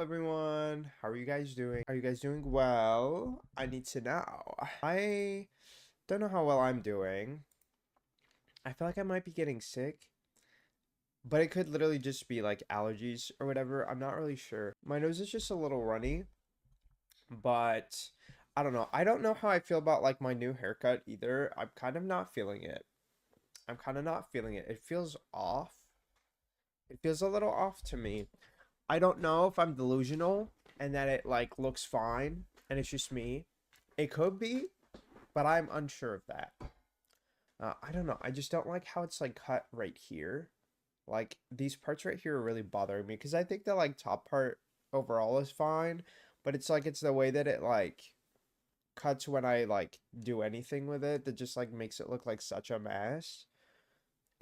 everyone. How are you guys doing? Are you guys doing well? I need to know. I don't know how well I'm doing. I feel like I might be getting sick, but it could literally just be like allergies or whatever. I'm not really sure. My nose is just a little runny, but I don't know. I don't know how I feel about like my new haircut either. I'm kind of not feeling it. I'm kind of not feeling it. It feels off. It feels a little off to me. I don't know if I'm delusional and that it like looks fine and it's just me. It could be, but I'm unsure of that. I don't know. I just don't like how it's like cut right here. Like these parts right here are really bothering me because I think the like top part overall is fine, but it's the way that it like cuts when I like do anything with it that just like makes it look like such a mess.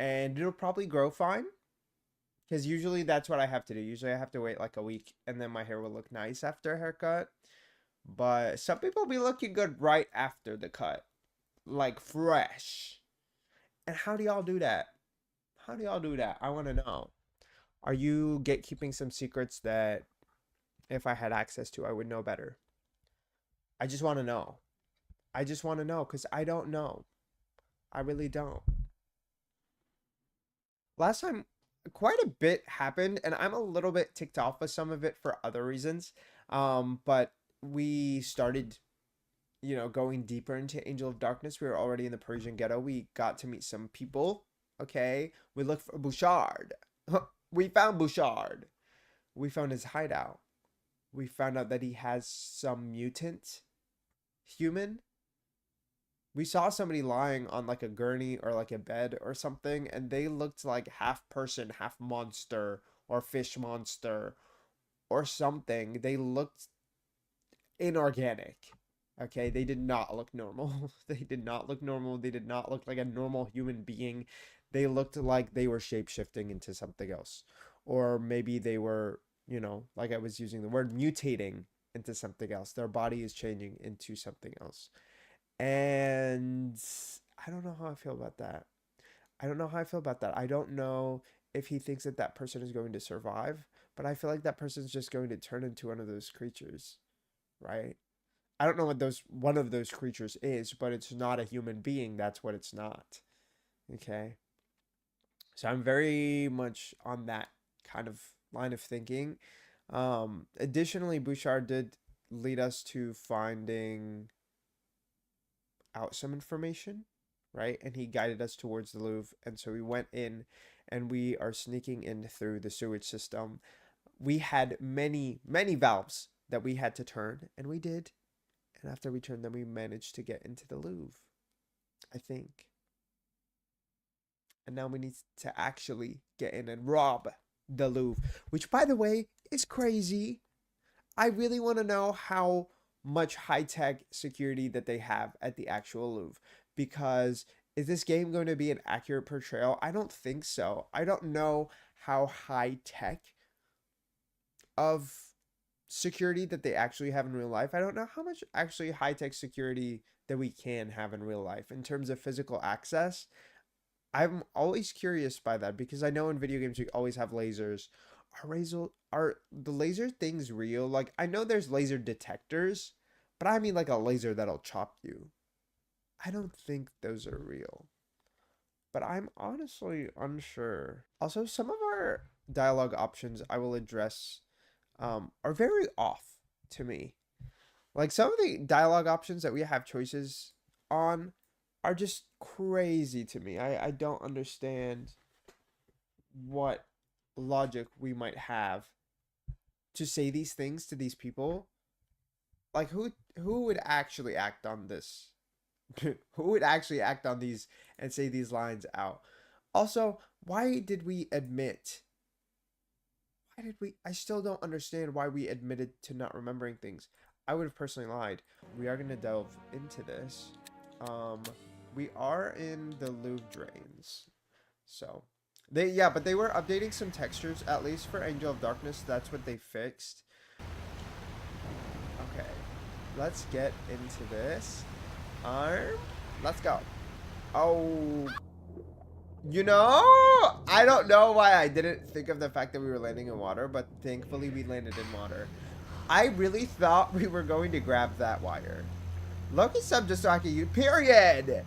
And it'll probably grow fine. Because usually that's what I have to do. Usually I have to wait like a week and then my hair will look nice after a haircut. But some people be looking good right after the cut. Like fresh. And how do y'all do that? How do y'all do that? I want to know. Are you gatekeeping some secrets that if I had access to, I would know better? I just want to know. I just want to know because I don't know. I really don't. Last time quite a bit happened and I'm a little bit ticked off with some of it for other reasons. But we started, going deeper into Angel of Darkness. We were already in the Persian ghetto. We got to meet some people. Okay. We looked for Bouchard. We found Bouchard. We found his hideout. We found out that he has some mutant human. We saw somebody lying on like a gurney or like a bed or something, and they looked like half person, half monster, or fish monster, or something. They looked inorganic. Okay, they did not look normal. They did not look normal. They did not look like a normal human being. They looked like they were shape-shifting into something else. Or maybe they were, like I was using the word mutating into something else. Their body is changing into something else. And I don't know how I feel about that. I don't know how I feel about that. I don't know if he thinks that that person is going to survive, but I feel like that person's just going to turn into one of those creatures, right? I don't know what those one of those creatures is, but it's not a human being. That's what it's not. Okay. So I'm very much on that kind of line of thinking. Additionally, Bouchard did lead us to finding out some information, right? And he guided us towards the Louvre. And so we went in and we are sneaking in through the sewage system. We had many, many valves that we had to turn, and we did. And after we turned them, we managed to get into the Louvre, I think. And now we need to actually get in and rob the Louvre, which, by the way, is crazy. I really want to know how much high-tech security that they have at the actual Louvre, because is this game going to be an accurate portrayal? I don't think so. I don't know how high-tech of security that they actually have in real life. I don't know how much actually high-tech security that we can have in real life in terms of physical access. I'm always curious by that because I know in video games we always have lasers. Are the laser things real? Like I know there's laser detectors, but I mean like a laser that'll chop you. I don't think those are real. But I'm honestly unsure. Also, some of our dialogue options I will address are very off to me. Like some of the dialogue options that we have choices on are just crazy to me. I don't understand what logic we might have to say these things to these people. Like who would actually act on this? Who would actually act on these and say these lines out? Also, why did we admit? Why did we? I still don't understand why we admitted to not remembering things. I would have personally lied. We are gonna delve into this. Um, we are in the Louvre drains. So, but they were updating some textures, at least for Angel of Darkness. That's what they fixed. Okay, let's get into this. Arm, let's go. Oh, You know, I don't know why I didn't think of the fact that we were landing in water, but thankfully we landed in water. I really thought we were going to grab that wire. Loki sub just so I can use. Period.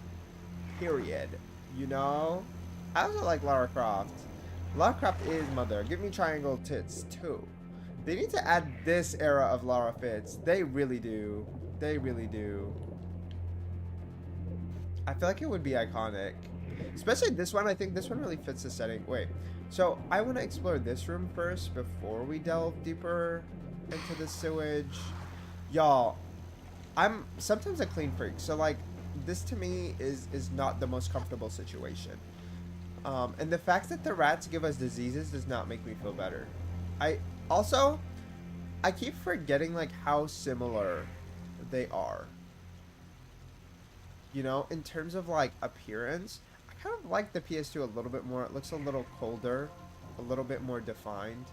Period. You know? I also like Lara Croft. Lara Croft is mother. Give me triangle tits too. They need to add this era of Lara fits. They really do. They really do. I feel like it would be iconic. Especially this one. I think this one really fits the setting. Wait. So I want to explore this room first before we delve deeper into the sewage. Y'all, I'm sometimes a clean freak. So like this to me is not the most comfortable situation. And the fact that the rats give us diseases does not make me feel better. I also, I keep forgetting like how similar they are. You know, in terms of like appearance, I kind of like the PS2 a little bit more. It looks a little colder, a little bit more defined.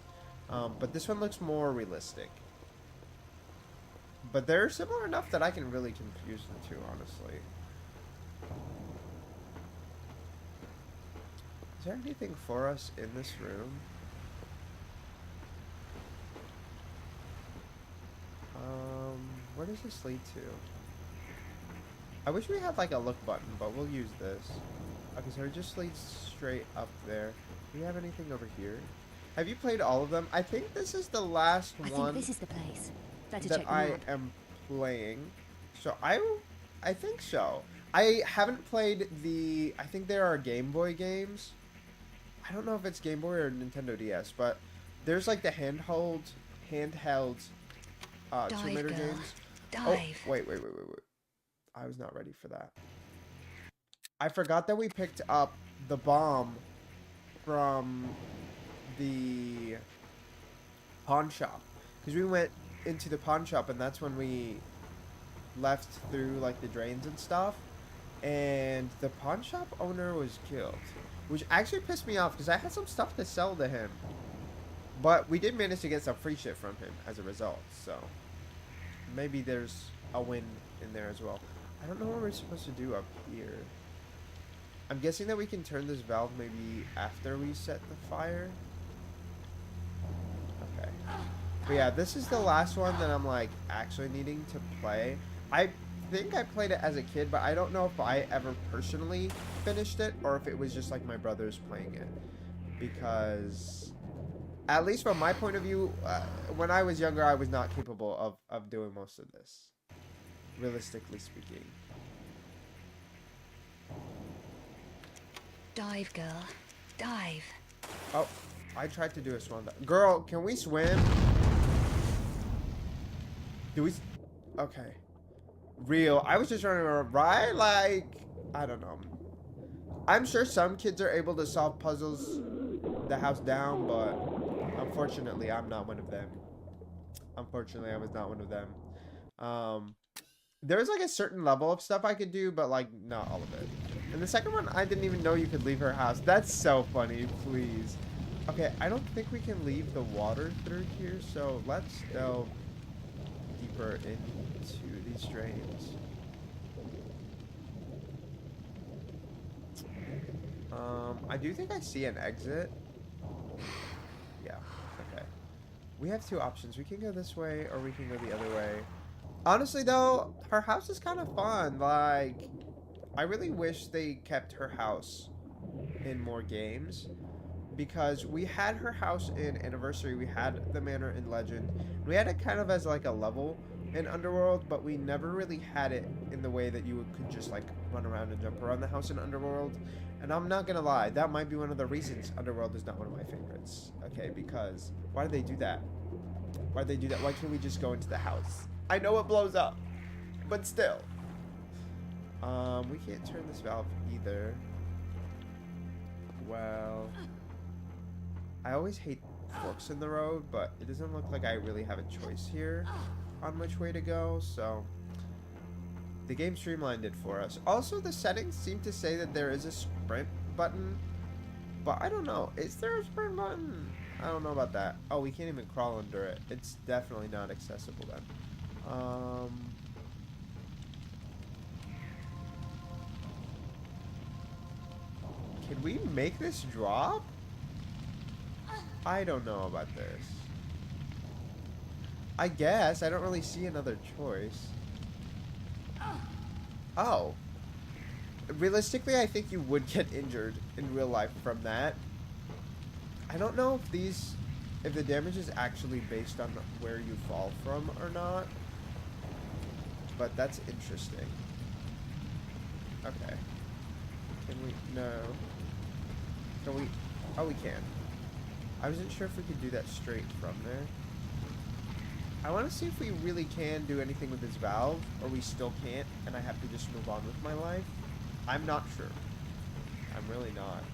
But this one looks more realistic. But they're similar enough that I can really confuse the two, honestly. Is there anything for us in this room? Where does this lead to? I wish we had like a look button, but we'll use this. Okay, so it just leads straight up there. Do we have anything over here? Have you played all of them? I think this is the last one. I think this is the place. Better that check the I map. am playing. So I think so. I haven't played the. I think there are Game Boy games. I don't know if it's Game Boy or Nintendo DS, but there's like the handheld Tomb Raider games. Dive. Oh, wait. I was not ready for that. I forgot that we picked up the bomb from the pawn shop. Because we went into the pawn shop and that's when we left through like the drains and stuff. And the pawn shop owner was killed. Which actually pissed me off because I had some stuff to sell to him. But we did manage to get some free shit from him as a result. So maybe there's a win in there as well. I don't know what we're supposed to do up here. I'm guessing that we can turn this valve maybe after we set the fire. Okay. But yeah, this is the last one that I'm like actually needing to play. I think I played it as a kid, but I don't know if I ever personally finished it or if it was just like my brothers playing it. Because at least from my point of view, when I was younger, I was not capable of doing most of this. Realistically speaking. Dive, girl. Dive. Oh, I tried to do a swan dive. Girl, can we swim? Do we? Okay. Real. I was just running around, right? Like, I don't know. I'm sure some kids are able to solve puzzles the house down, but unfortunately, I'm not one of them. Unfortunately, I was not one of them. There's like a certain level of stuff I could do, but like not all of it. And the second one, I didn't even know you could leave her house. That's so funny, please. Okay, I don't think we can leave the water through here, so let's delve deeper into these drains. I do think I see an exit. Yeah, okay. We have two options. We can go this way or we can go the other way. Honestly, though, her house is kind of fun. Like, I really wish they kept her house in more games. Because we had her house in Anniversary. We had the manor in Legend. We had it kind of as like a level in Underworld. But we never really had it in the way that you could just like run around and jump around the house in Underworld. And I'm not going to lie. That might be one of the reasons Underworld is not one of my favorites. Okay, because why do they do that? Why do they do that? Why can't we just go into the house? I know it blows up, but still. We can't turn this valve either. Well, I always hate forks in the road, but it doesn't look like I really have a choice here on which way to go, so the game streamlined it for us. Also, the settings seem to say that there is a sprint button, but I don't know. Is there a sprint button? I don't know about that. Oh, we can't even crawl under it. It's definitely not accessible then. Can we make this drop? I don't know about this. I guess. I don't really see another choice. Oh. Realistically, I think you would get injured in real life from that. I don't know if the damage is actually based on where you fall from or not. But that's interesting. Okay. Can we? No. Can we? Oh, we can. I wasn't sure if we could do that straight from there. I want to see if we really can do anything with this valve, or we still can't, and I have to just move on with my life. I'm not sure. I'm really not.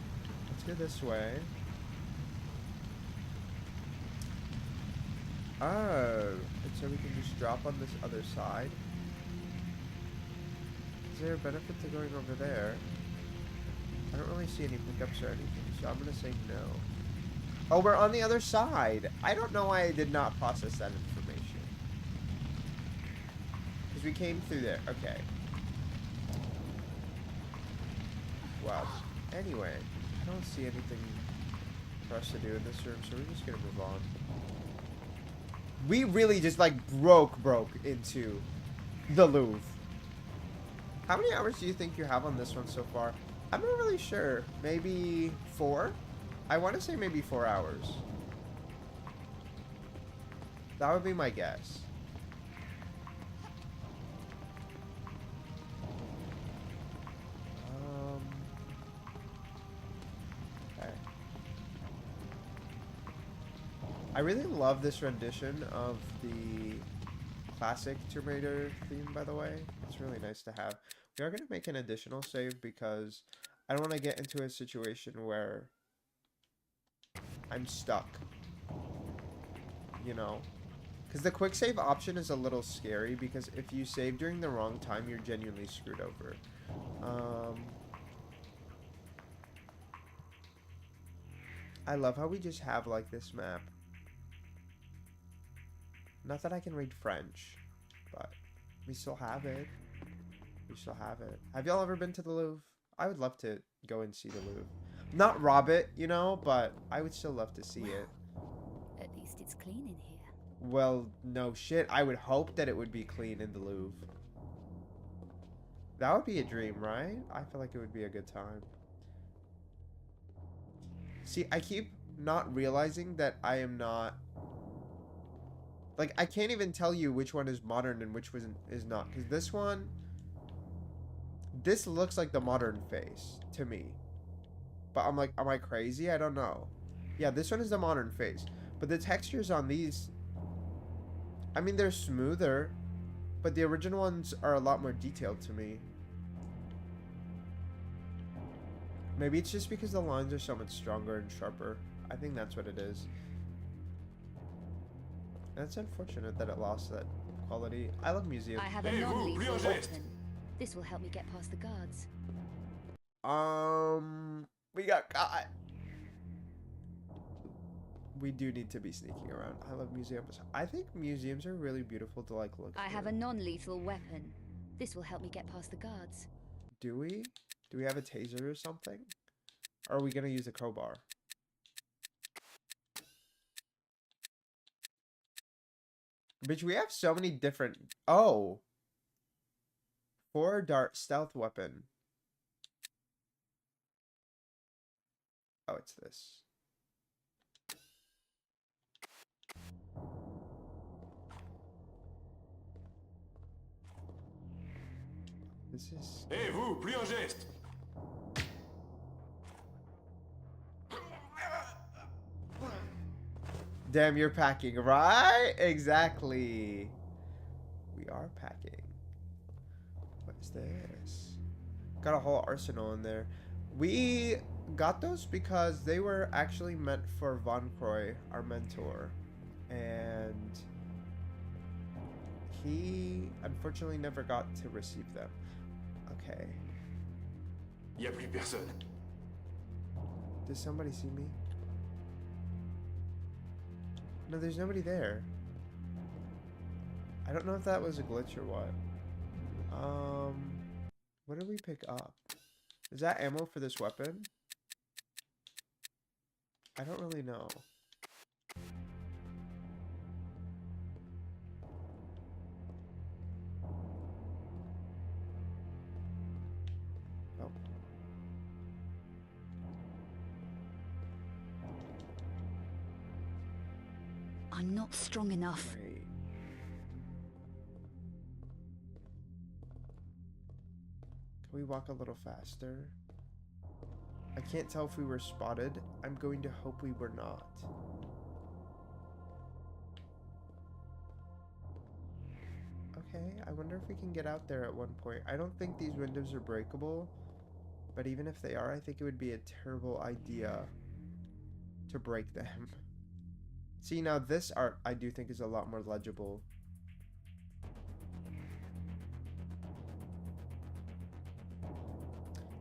Let's go this way. Oh, and so we can just drop on this other side. Is there a benefit to going over there? I don't really see any pickups or anything, so I'm going to say no. Oh, we're on the other side. I don't know why I did not process that information. Because we came through there. Okay. Well, anyway, I don't see anything for us to do in this room, so we're just going to move on. We really just, like, broke into the Louvre. How many hours do you think you have on this one so far? I'm not really sure. Maybe 4? I want to say maybe 4 hours. That would be my guess. Okay. I really love this rendition of the classic Tomb Raider theme, by the way. It's really nice to have. We are going to make an additional save because I don't want to get into a situation where I'm stuck. You know? Because the quick save option is a little scary because if you save during the wrong time, you're genuinely screwed over. I love how we just have, like, this map. Not that I can read French, but we still have it. We still have it. Have y'all ever been to the Louvre? I would love to go and see the Louvre. Not rob it, you know, but I would still love to see it. At least it's clean in here. Well, no shit. I would hope that it would be clean in the Louvre. That would be a dream, right? I feel like it would be a good time. See, I keep not realizing that I am not... Like, I can't even tell you which one is modern and which one is not. Because this one... This looks like the modern face to me. But I'm like, am I crazy? I don't know. Yeah, this one is the modern face. But the textures on these... I mean, they're smoother. But the original ones are a lot more detailed to me. Maybe it's just because the lines are so much stronger and sharper. I think that's what it is. And it's unfortunate that it lost that quality. I love museums. I have a non-lethal weapon. This will help me get past the guards. We got caught. We do need to be sneaking around. I love museums. I think museums are really beautiful to, like, look I through. have a non-lethal weapon. This will help me get past the guards. Do we? Do we have a taser or something? Or are we gonna use a crowbar? Bitch, we have so many different... Oh! 4-dart stealth weapon. Oh, it's this. This is... Hey, vous, plus un geste. Damn, you're packing, right? Exactly. We are packing. What is this? Got a whole arsenal in there. We got those because they were actually meant for Von Croy, our mentor. And he unfortunately never got to receive them. Okay. Y a plus personne. Does somebody see me? No, there's nobody there. I don't know if that was a glitch or what. What did we pick up? Is that ammo for this weapon? I don't really know. Oh. I'm not strong enough. Great. Can we walk a little faster? I can't tell if we were spotted. I'm going to hope we were not. Okay, I wonder if we can get out there at one point. I don't think these windows are breakable, but even if they are, I think it would be a terrible idea to break them. See, now this art I do think is a lot more legible.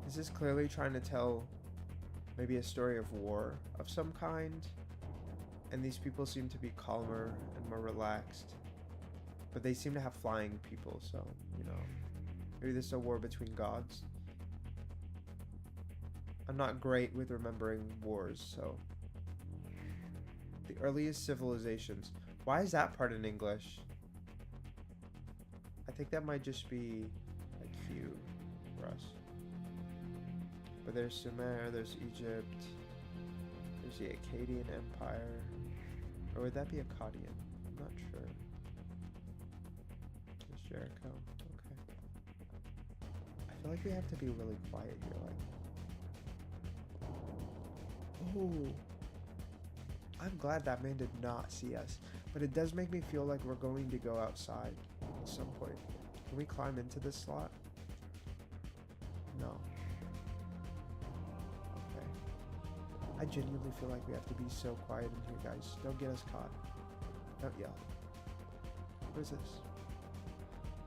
This is clearly trying to tell maybe a story of war of some kind, and these people seem to be calmer and more relaxed, but they seem to have flying people, so, you know, maybe this is a war between gods. I'm not great with remembering wars, so. The earliest civilizations. Why is that part in English? I think that might just be a cue for us. But there's Sumer, there's Egypt, there's the Akkadian Empire. Or would that be Akkadian? I'm not sure. There's Jericho. Okay. I feel like we have to be really quiet here, like. Oh. I'm glad that man did not see us. But it does make me feel like we're going to go outside at some point. Can we climb into this slot? No. I genuinely feel like we have to be so quiet in here, guys. Don't get us caught. Don't yell. What is this?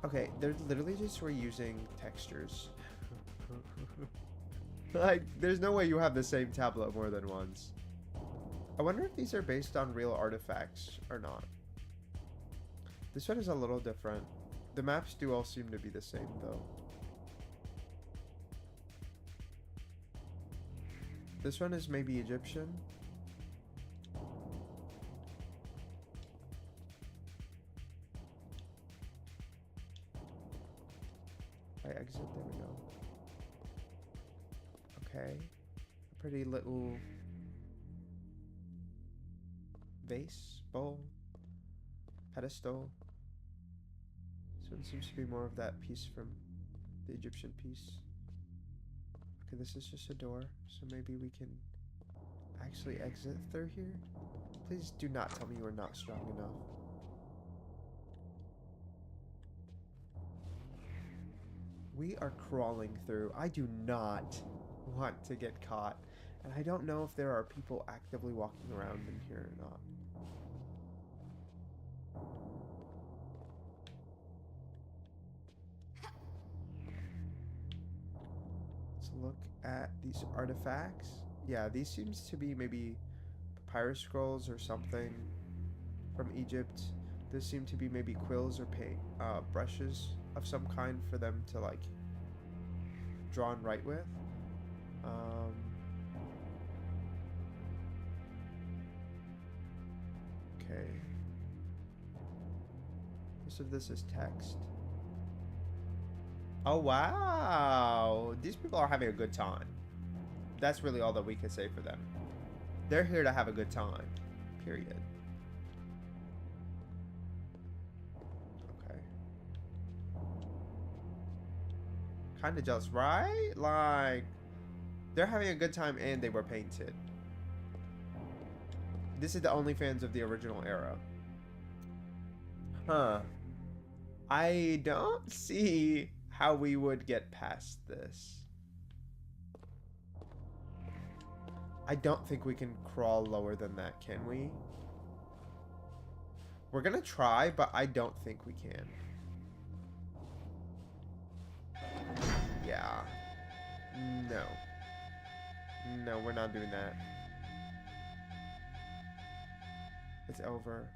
Okay, they're literally just reusing textures. Like, there's no way you have the same tableau more than once. I wonder if these are based on real artifacts or not. This one is a little different. The maps do all seem to be the same, though. This one is maybe Egyptian. I exit, there we go. Okay. A pretty little vase, bowl, pedestal. This one seems to be more of that piece from the Egyptian piece. Okay, this is just a door, so maybe we can actually exit through here. Please do not tell me you are not strong enough. We are crawling through. I do not want to get caught. And I don't know if there are people actively walking around in here or not. Let's look at these artifacts. Yeah, these seems to be maybe papyrus scrolls or something from Egypt. Those seem to be maybe quills or paint brushes of some kind for them to like draw and write with. Okay. Most of this is text. Oh wow, these people are having a good time. That's really all that we can say for them. They're here to have a good time. Period. Okay. Kind of jealous, right? Like, they're having a good time and they were painted. This is the OnlyFans of the original era. Huh. I don't see how we would get past this. I don't think we can crawl lower than that, can we? We're gonna try, but I don't think we can. Yeah. No. No, we're not doing that. It's over.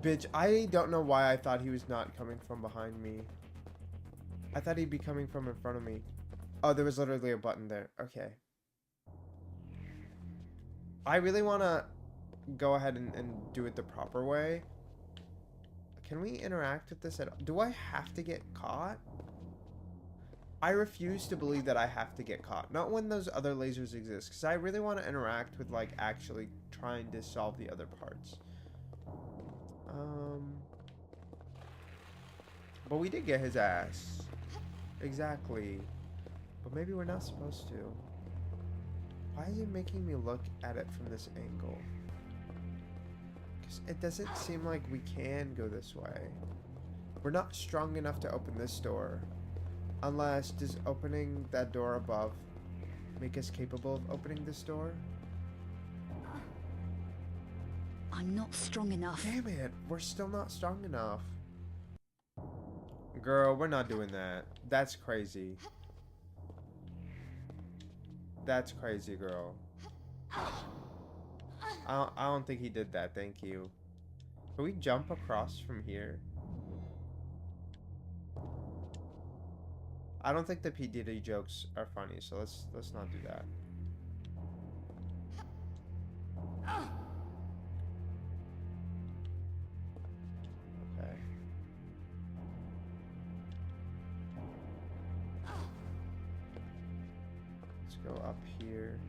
Bitch, I don't know why I thought he was not coming from behind me. I thought he'd be coming from in front of me. Oh, there was literally a button there. Okay. I really want to go ahead and do it the proper way. Can we interact with this at all? Do I have to get caught? I refuse to believe that I have to get caught. Not when those other lasers exist. Because I really want to interact with, like, actually trying to solve the other parts. But we did get his ass. Exactly. But maybe we're not supposed to. Why is it making me look at it from this angle? Because it doesn't seem like we can go this way. We're not strong enough to open this door. Unless, does opening that door above make us capable of opening this door? I'm not strong enough. Damn it, we're still not strong enough. Girl, we're not doing that. That's crazy. That's crazy, girl. I don't think he did that, thank you. Can we jump across from here? I don't think the P. Diddy jokes are funny, so let's not do that. Okay. Let's go up here.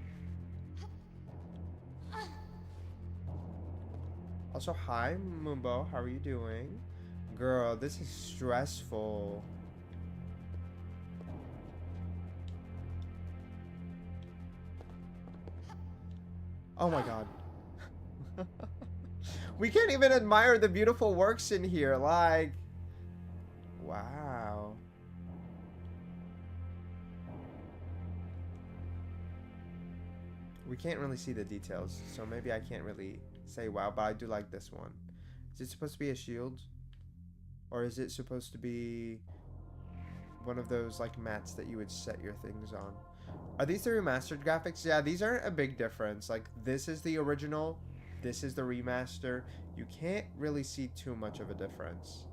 Also, hi, Mumbo. How are you doing? Girl, this is stressful. Oh my god. We can't even admire the beautiful works in here. Like, wow. We can't really see the details, so maybe I can't really say wow, but I do like this one. Is it supposed to be a shield? Or is it supposed to be one of those like mats that you would set your things on? Are these the remastered graphics? Yeah, these aren't a big difference. Like, this is the original, this is the remaster. You can't really see too much of a difference.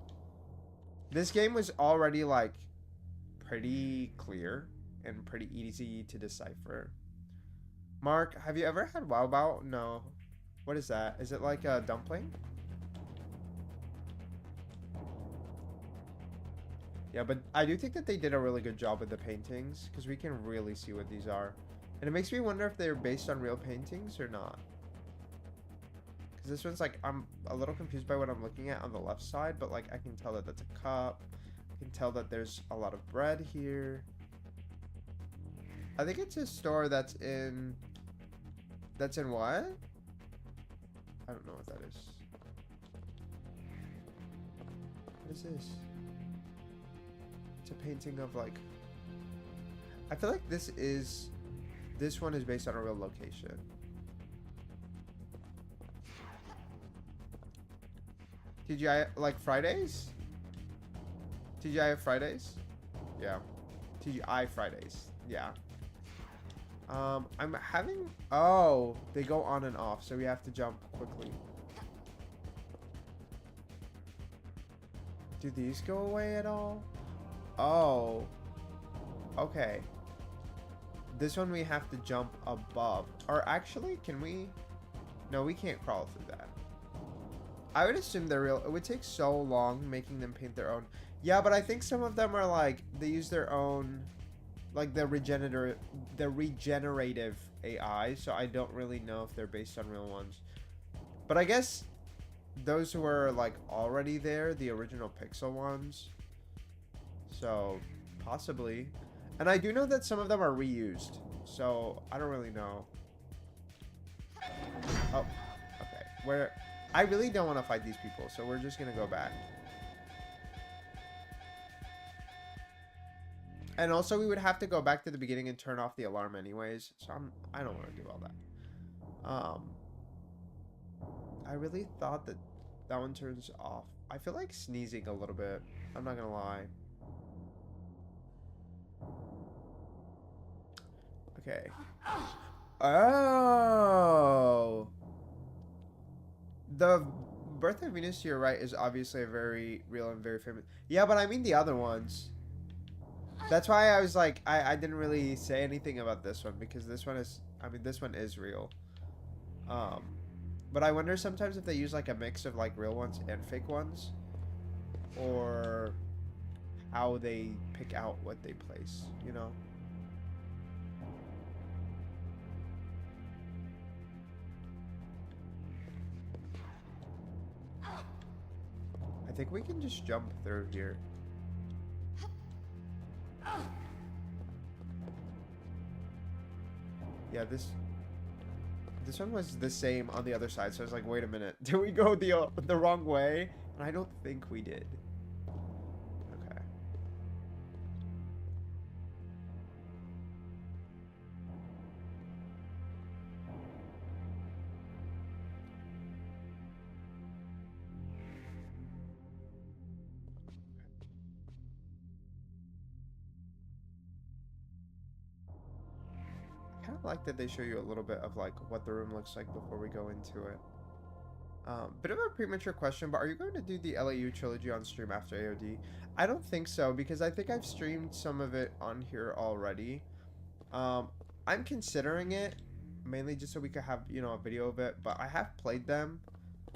This game was already like pretty clear and pretty easy to decipher. Mark, have you ever had Wow Bao? No. What is that? Is it like a dumpling? Yeah, but I do think that they did a really good job with the paintings, because we can really see what these are. And it makes me wonder if they're based on real paintings or not. Because this one's like, I'm a little confused by what I'm looking at on the left side, but like I can tell that that's a cup. I can tell that there's a lot of bread here. I think it's a store that's in... That's in what? I don't know what that is. What is this? It's a painting of like... I feel like this one is based on a real location. TGI, like Fridays? TGI Fridays? Yeah. TGI Fridays. Yeah. I'm having... Oh, they go on and off, so we have to jump quickly. Do these go away at all? Oh. Okay. This one we have to jump above. Or actually, can we... No, we can't crawl through that. I would assume they're real. It would take so long making them paint their own. Yeah, but I think some of them are like... They use their own... Like the regenerative AI, so I don't really know if they're based on real ones. But I guess those who are like already there, the original Pixel ones. So possibly. And I do know that some of them are reused, so I don't really know. Oh, okay. I really don't want to fight these people, so we're just gonna go back. And also, we would have to go back to the beginning and turn off the alarm anyways. So I don't want to do all that. I really thought that that one turns off. I feel like sneezing a little bit. I'm not gonna lie. Okay. Oh. The Birth of Venus to your right is obviously a very real and very famous. Yeah, but I mean the other ones. That's why I was like, I didn't really say anything about this one because this one is, I mean, this one is real. But I wonder sometimes if they use like a mix of like real ones and fake ones, or how they pick out what they place, you know? I think we can just jump through here. Yeah, this one was the same on the other side, so I was like, wait a minute, did we go the wrong way? And I don't think we did. Okay. I kind of like that they show you a little bit of like what the room looks like before we go into it. Bit of a premature question, but are you going to do the LAU trilogy on stream after AOD? I don't think so, because I think I've streamed some of it on here already. I'm considering it, mainly just so we could have, you know, a video of it, but I have played them,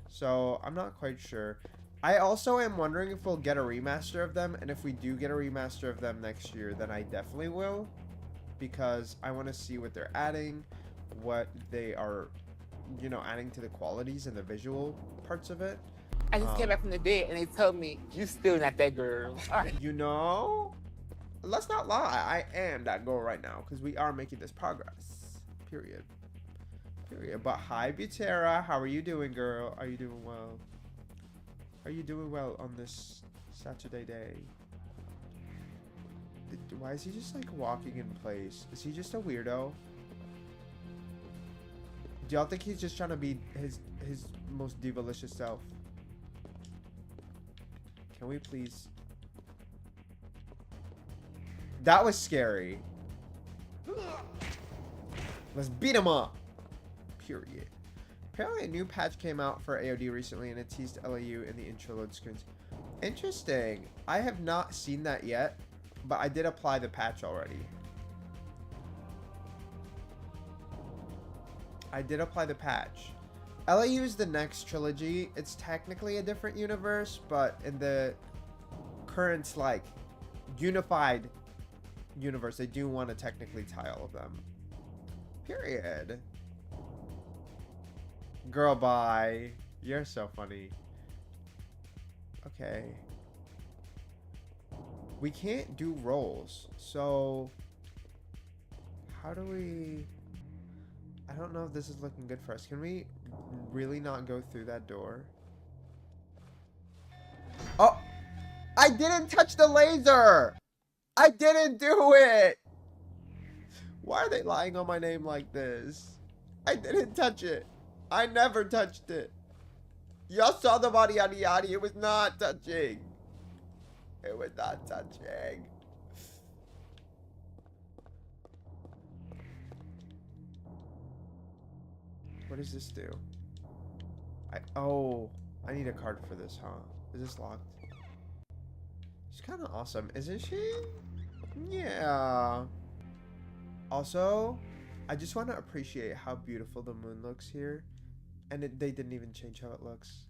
so I'm not quite sure. I also am wondering if we'll get a remaster of them, and if we do get a remaster of them next year, then I definitely will, because I want to see what they're adding, what they are, you know, adding to the qualities and the visual parts of it. I just came back from the dead and they told me, you still not that girl. You know, let's not lie, I am that girl right now, because we are making this progress. Period. But hi, Butera, how are you doing, girl? Are you doing well? Are you doing well on this Saturday day? Why is he just like walking in place? Is he just a weirdo? Do y'all think he's just trying to be his most divalicious self? Can we please? That was scary. Let's beat him up. Period. Apparently a new patch came out for AOD recently and it teased LAU in the intro load screens. Interesting. I have not seen that yet, but I did apply the patch already. I did apply the patch. LAU is the next trilogy. It's technically a different universe, but in the current, like, unified universe, they do want to technically tie all of them. Period. Girl, bye. You're so funny. Okay. We can't do rolls, so how do we... I don't know if this is looking good for us. Can we really not go through that door? Oh! I didn't touch the laser! I didn't do it! Why are they lying on my name like this? I didn't touch it. I never touched it. Y'all saw the body yada yada. It was not touching. It was not touching. What does this do? Oh, I need a card for this, huh? Is this locked? She's kind of awesome, isn't she? Yeah. Also, I just want to appreciate how beautiful the moon looks here. And they didn't even change how it looks.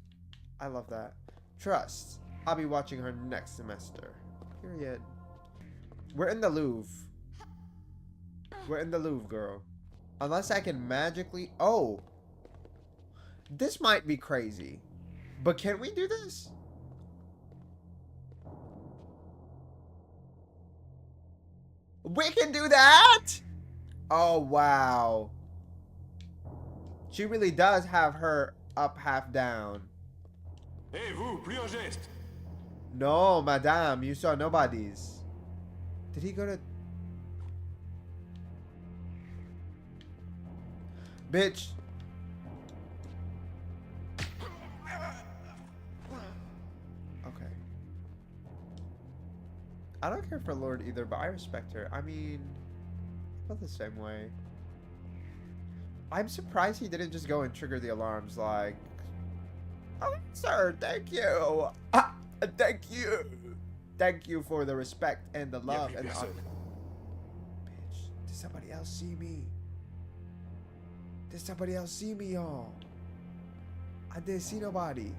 I love that. Trust. I'll be watching her next semester. Period. We're in the Louvre. We're in the Louvre, girl. Unless I can magically... Oh! This might be crazy. But can we do this? We can do that? Oh, wow. She really does have her up, half down. Hey, vous, plus un geste. No, madame, you saw nobody's. Did he go to... Bitch. Okay. I don't care for Lord either, but I respect her. I mean, I feel the same way. I'm surprised he didn't just go and trigger the alarms, like... Oh, sir, thank you. Thank you. Thank you for the respect and the Il n'y a love plus and the honor. personne. Bitch, did somebody else see me? Did somebody else see me, y'all? I didn't see nobody.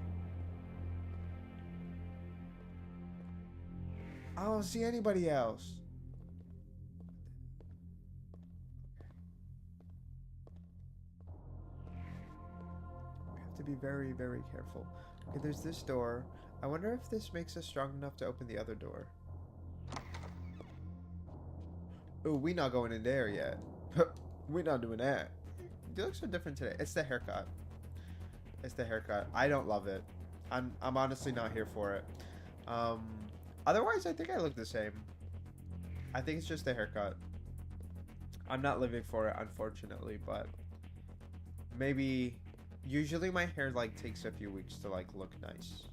I don't see anybody else. We have to be very, very careful. Okay, there's this door. I wonder if this makes us strong enough to open the other door. Ooh, we not going in there yet. We not doing that. You look so different today. It's the haircut. It's the haircut. I don't love it. I'm honestly not here for it. Otherwise, I think I look the same. I think it's just the haircut. I'm not living for it, unfortunately, but maybe. Usually, my hair like takes a few weeks to like look nice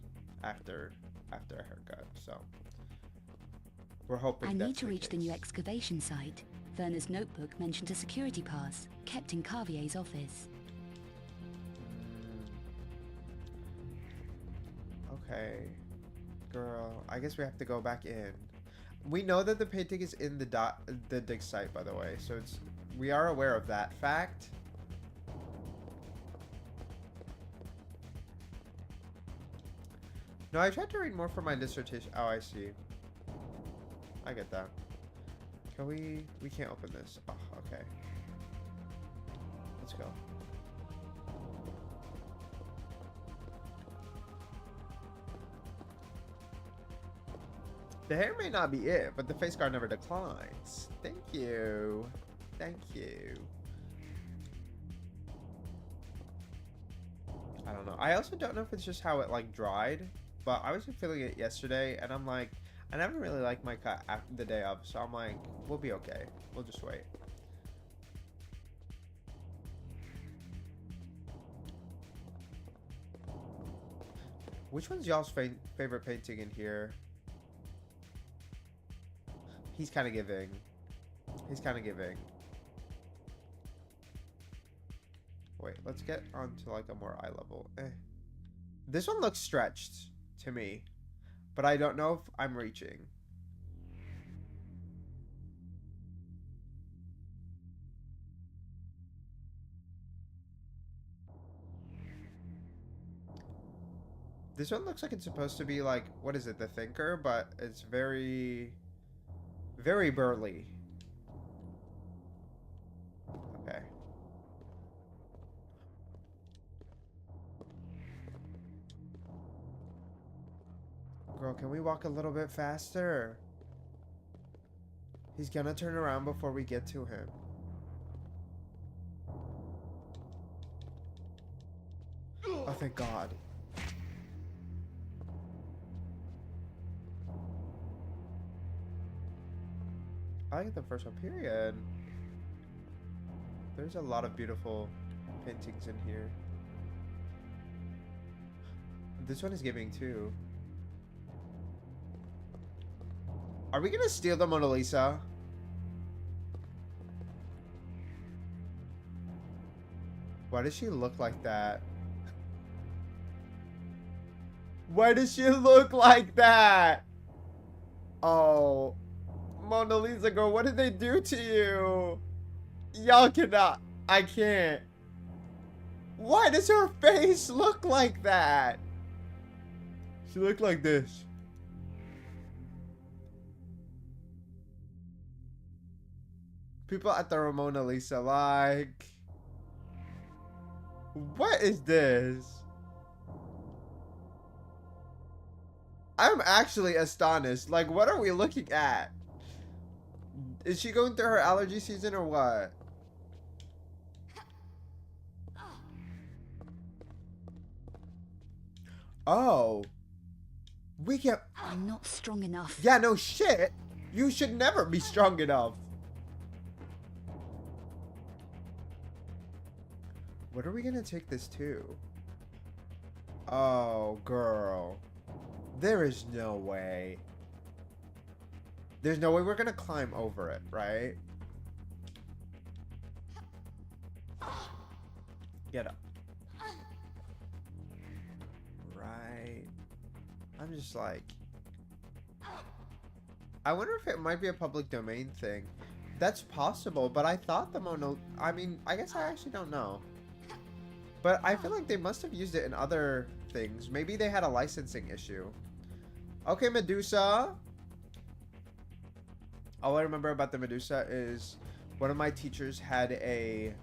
after a haircut. So we're hoping. I need to that's reach the new excavation site. Werner's notebook mentioned a security pass kept in Carvier's office. Okay, girl. I guess we have to go back in. We know that the painting is in the dig site, by the way. So we are aware of that fact. No, I tried to read more for my dissertation. Oh, I see. I get that. Can we can't open this. Oh, okay. Let's go. The hair may not be it, but the face guard never declines. Thank you. Thank you. I don't know. I also don't know if it's just how it like dried, but I was feeling it yesterday, and I'm like, I never really liked my cut after the day of, so I'm like, we'll be okay. We'll just wait. Which one's y'all's favorite painting in here? He's kind of giving. He's kind of giving. Wait, let's get onto like a more eye level. This one looks stretched to me, but I don't know if I'm reaching. This one looks like it's supposed to be like, what is it, the Thinker, but it's very, very burly. Okay. Girl, can we walk a little bit faster? He's gonna turn around before we get to him. Oh, thank God. I like the first one, period. There's a lot of beautiful paintings in here. This one is giving too. Are we gonna steal the Mona Lisa? Why does she look like that? Why does she look like that? Oh, Mona Lisa, girl, what did they do to you? Y'all cannot. I can't. Why does her face look like that? She looked like this. People at the Mona Lisa like, what is this? I'm actually astonished. Like, what are we looking at? Is she going through her allergy season or what? Oh. We can't. I'm not strong enough. Yeah, no shit. You should never be strong enough. What are we gonna take this to? Oh, girl. There is no way. There's no way we're gonna climb over it, right? Get up. I'm just like, I wonder if it might be a public domain thing. That's possible, but I thought the Mona... I mean, I guess I actually don't know. But I feel like they must have used it in other things. Maybe they had a licensing issue. Okay, Medusa. All I remember about the Medusa is one of my teachers had a...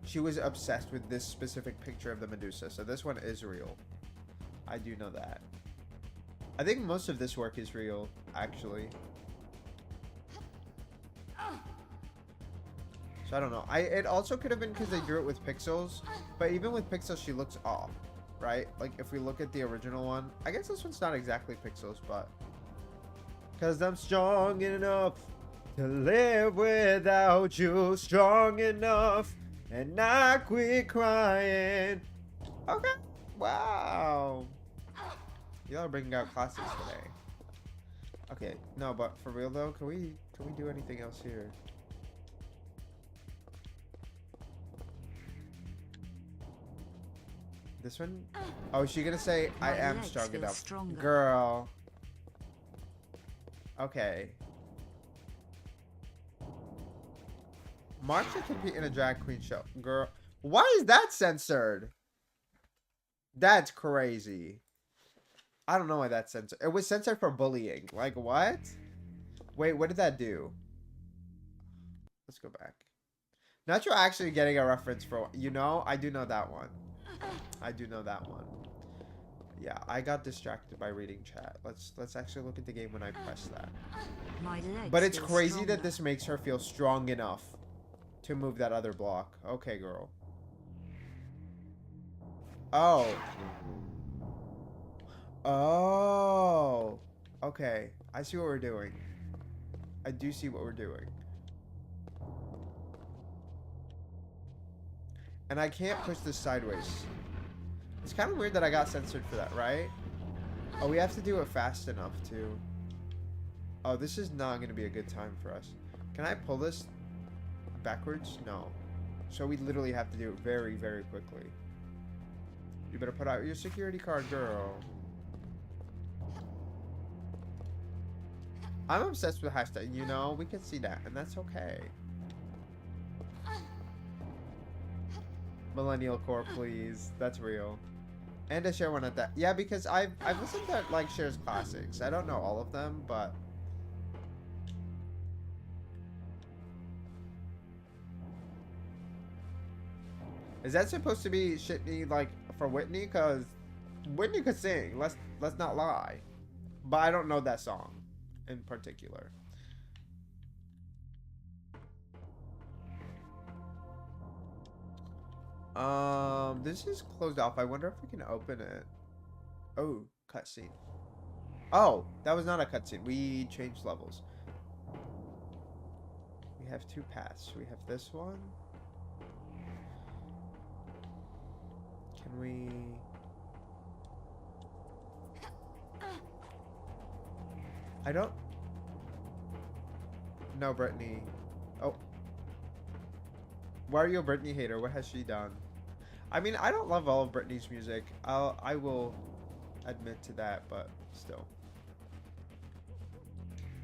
She was obsessed with this specific picture of the Medusa. So this one is real. I do know that. I think most of this work is real, actually. So I don't know. It also could have been because they drew it with pixels. But even with pixels, she looks off. Right? Like, if we look at the original one. I guess this one's not exactly pixels, but... Because I'm strong enough to live without you. Strong enough and not quit crying. Okay. Wow. Y'all are bringing out classics today. Okay. No, but for real though, can we do anything else here? This one? Oh, is she gonna say, I am strong enough? Girl. Okay. Mark should compete in a drag queen show. Girl. Why is that censored? That's crazy. I don't know why that's censored. It was censored for bullying. Like, what? Wait, what did that do? Let's go back. Not you actually getting a reference for... You know, I do know that one. I do know that one. Yeah, I got distracted by reading chat. Let's actually look at the game when I press that. But it's crazy that this makes her feel strong enough to move that other block. Okay, girl. Oh. Oh. Okay. I see what we're doing. I do see what we're doing. And I can't push this sideways. It's kind of weird that I got censored for that, right? Oh, we have to do it fast enough, too. Oh, this is not going to be a good time for us. Can I pull this backwards? No. So we literally have to do it very, very quickly. You better put out your security card, girl. I'm obsessed with hashtag, you know? We can see that, and that's okay. Millennial Core, please. That's real. And to share one at that. Yeah, because I've listened to like Cher's classics. I don't know all of them, but is that supposed to be shitty like for Whitney? Cause Whitney could sing. Let's not lie. But I don't know that song in particular. This is closed off. I wonder if we can open it. Oh, cutscene. Oh, that was not a cutscene. We changed levels. We have two paths. We have this one. Can we... I don't... No, Brittany. Oh. Why are you a Britney hater? What has she done? I mean, I don't love all of Britney's music. I will admit to that, but still.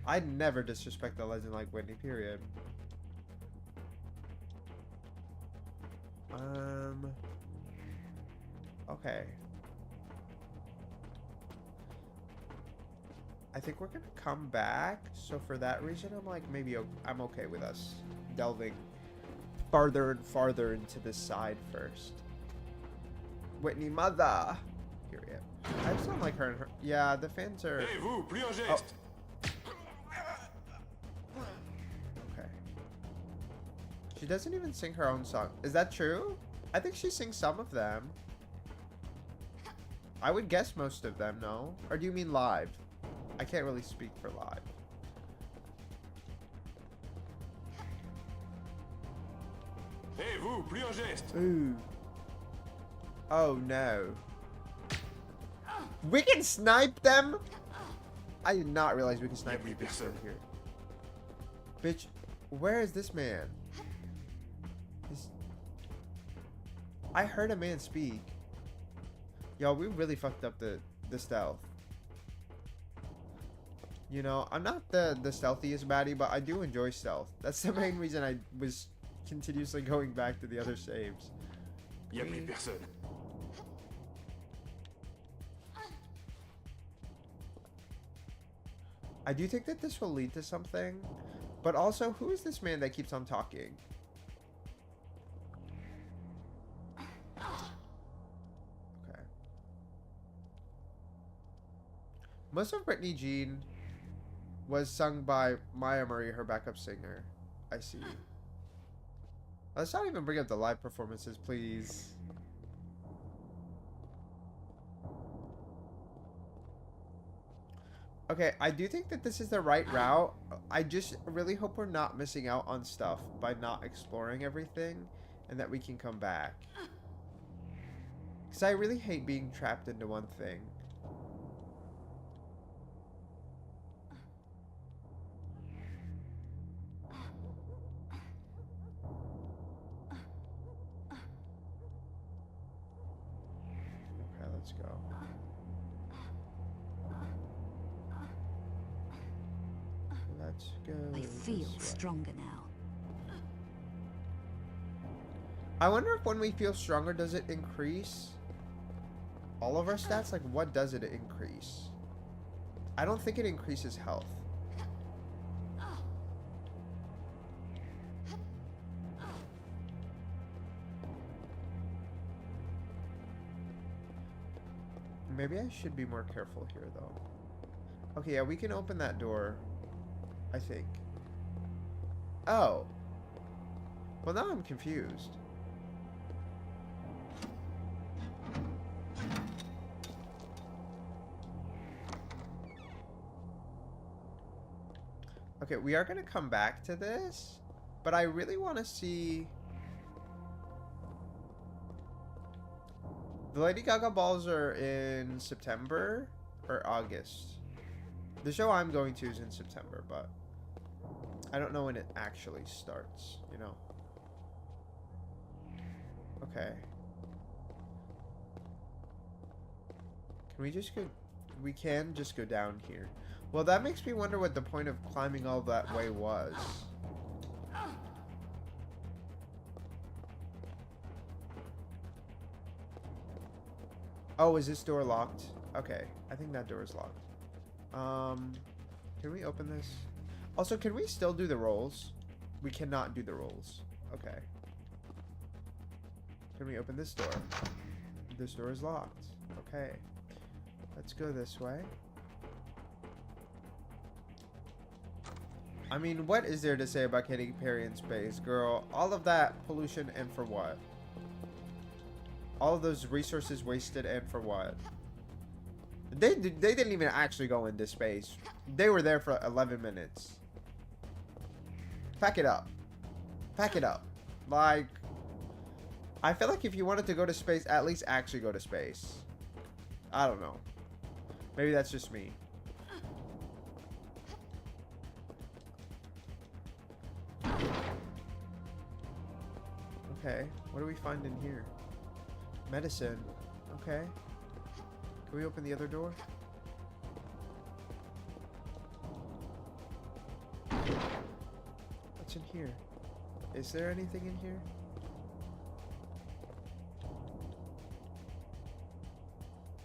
I'd never disrespect a legend like Whitney, period. Okay. I think we're gonna come back. So for that reason, I'm like, maybe I'm okay with us delving farther and farther into this side first. Whitney mother. Period. I just don't like her and her. Yeah, the fans are. Hey, vous, plus en geste. Okay. She doesn't even sing her own song. Is that true? I think she sings some of them. I would guess most of them, no? Or do you mean live? I can't really speak for live. Hey, vous, plus en geste. Ooh. Oh no. We can snipe them? I did not realize we can snipe these bitches over here. Bitch, where is this man? I heard a man speak. Yo, we really fucked up the stealth. You know, I'm not the stealthiest baddie, but I do enjoy stealth. That's the main reason I was continuously going back to the other saves. Y a plus personne. I do think that this will lead to something, but also, who is this man that keeps on talking? Okay. Most of Brittany Jean was sung by Maya Murray, her backup singer. I see. Let's not even bring up the live performances, please. Okay, I do think that this is the right route. I just really hope we're not missing out on stuff by not exploring everything and that we can come back. Because I really hate being trapped into one thing. Okay, let's go. Let's go. I feel stronger now. I wonder if when we feel stronger, does it increase all of our stats? Like, what does it increase? I don't think it increases health. Maybe I should be more careful here, though. Okay, yeah, we can open that door, I think. Oh. Well, now I'm confused. Okay, we are going to come back to this, but I really want to see... The Lady Gaga balls are in September or August. The show I'm going to is in September, but I don't know when it actually starts, you know? Okay. Can we just go... We can just go down here. Well, that makes me wonder what the point of climbing all that way was. Oh, is this door locked? Okay, I think that door is locked. Can we open this? Also, can we still do the rolls? We cannot do the rolls. Okay. Can we open this door? This door is locked. Okay. Let's go this way. I mean, what is there to say about Katy Perry in space, girl? All of that pollution, and for what? All of those resources wasted, and for what? They didn't even actually go into space. They were there for 11 minutes. Pack it up. Pack it up. Like, I feel like if you wanted to go to space, at least actually go to space. I don't know. Maybe that's just me. Okay, what do we find in here? Medicine. Okay. Can we open the other door? What's in here? Is there anything in here?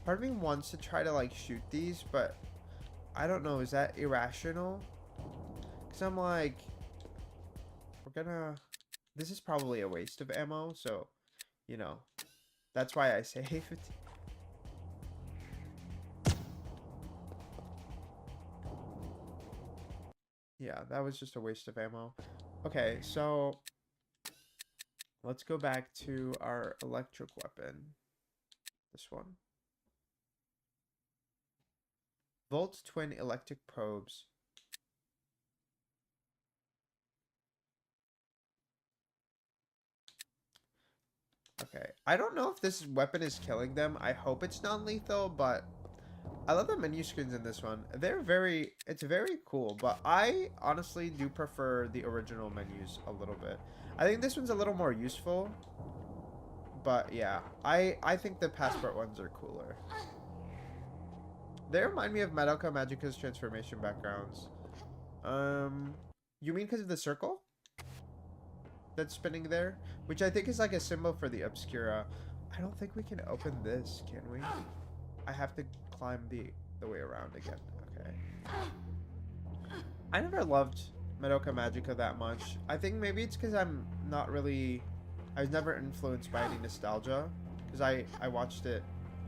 Part of me wants to try to like shoot these, but I don't know. Is that irrational? Because I'm like, we're gonna... This is probably a waste of ammo, so, you know, that's why I saved. Yeah, that was just a waste of ammo. Okay, so let's go back to our electric weapon. This one. Volt twin electric probes. Okay, I don't know if this weapon is killing them. I hope it's non-lethal, but I love the menu screens in this one. It's very cool, but I honestly do prefer the original menus a little bit. I think this one's a little more useful, but yeah, I think the passport ones are cooler. They remind me of Madoka Magica's transformation backgrounds. You mean because of the circle that's spinning there? Which I think is like a symbol for the Obscura. I don't think we can open this, can we? I have to climb the way around again. Okay. I never loved Madoka Magica that much. I think maybe it's because I'm not really... I was never influenced by any nostalgia. Because I watched it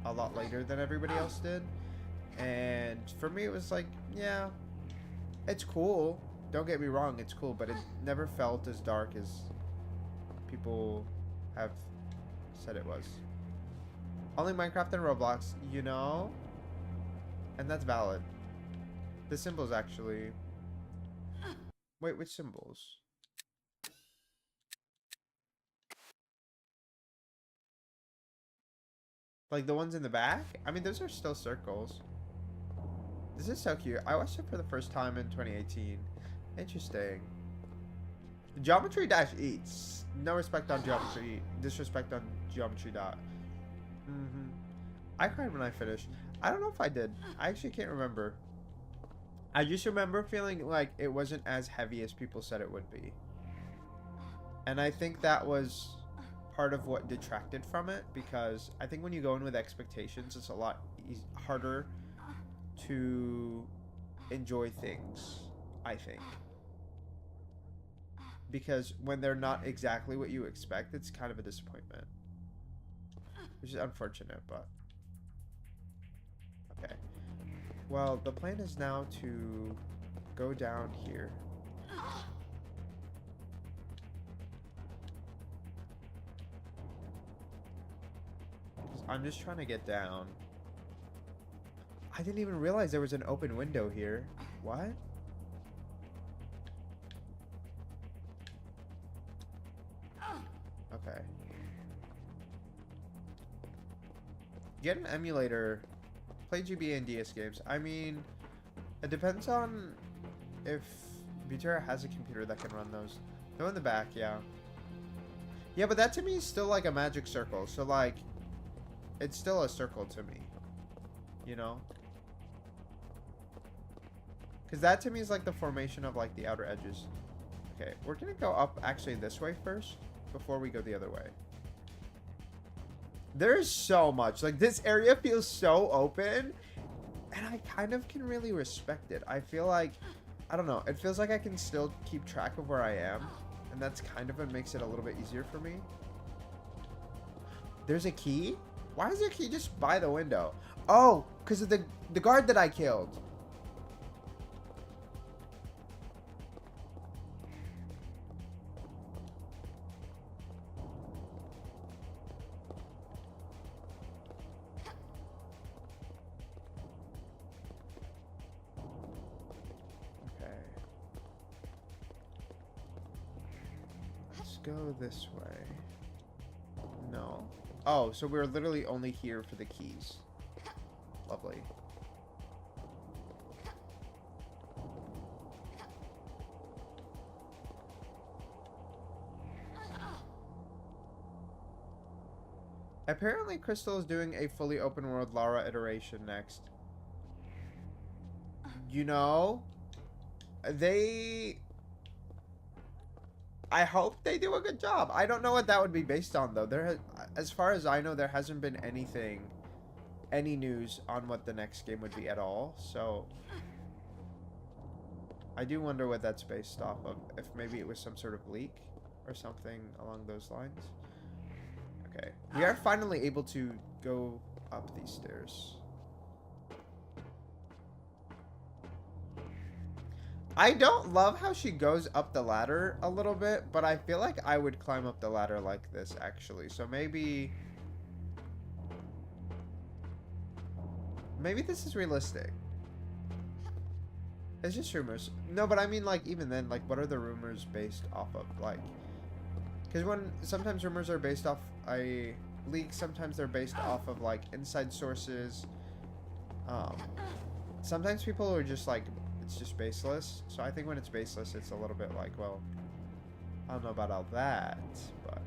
a lot later than everybody else did. And for me, it was like, yeah, it's cool. Don't get me wrong, it's cool. But it never felt as dark as people have said it was. Only Minecraft and Roblox, you know? And that's valid. The symbols actually... Wait, which symbols? Like the ones in the back? I mean, those are still circles. This is so cute. I watched it for the first time in 2018. Interesting. Geometry Dash eats. No respect on Geometry. Disrespect on Geometry Dot. I cried when I finished. I don't know if I did. I actually can't remember. I just remember feeling like it wasn't as heavy as people said it would be. And I think that was part of what detracted from it, because I think when you go in with expectations, it's a lot harder to enjoy things, I think. Because when they're not exactly what you expect, it's kind of a disappointment. Which is unfortunate, but... Okay. Well, the plan is now to go down here. I'm just trying to get down. I didn't even realize there was an open window here. What? Okay. Get an emulator. Play GBA and DS games. I mean, it depends on if Butera has a computer that can run those. Go in the back, yeah. Yeah, but that to me is still like a magic circle. So like, it's still a circle to me. You know? Because that to me is like the formation of like the outer edges. Okay, we're gonna go up actually this way first before we go the other way. There's so much. Like, this area feels so open, and I kind of can really respect it. I feel like, I don't know, it feels like I can still keep track of where I am, and that's kind of what makes it a little bit easier for me. There's a key? Why is there a key just by the window? Oh, because of the guard that I killed. Go this way. No. Oh, so we're literally only here for the keys. Lovely. Apparently Crystal is doing a fully open world Lara iteration next. You know, I hope they do a good job. I don't know what that would be based on, though. As far as I know, there hasn't been any news on what the next game would be at all. So I do wonder what that's based off of. If maybe it was some sort of leak or something along those lines. Okay, we are finally able to go up these stairs. I don't love how she goes up the ladder a little bit, but I feel like I would climb up the ladder like this, actually. So maybe this is realistic. It's just rumors. No, but I mean, like, even then, like, what are the rumors based off of? Like, because sometimes rumors are based off a leak, sometimes they're based off of, like, inside sources. Sometimes people are just, like, it's just baseless. So I think when it's baseless, it's a little bit like, well, I don't know about all that, but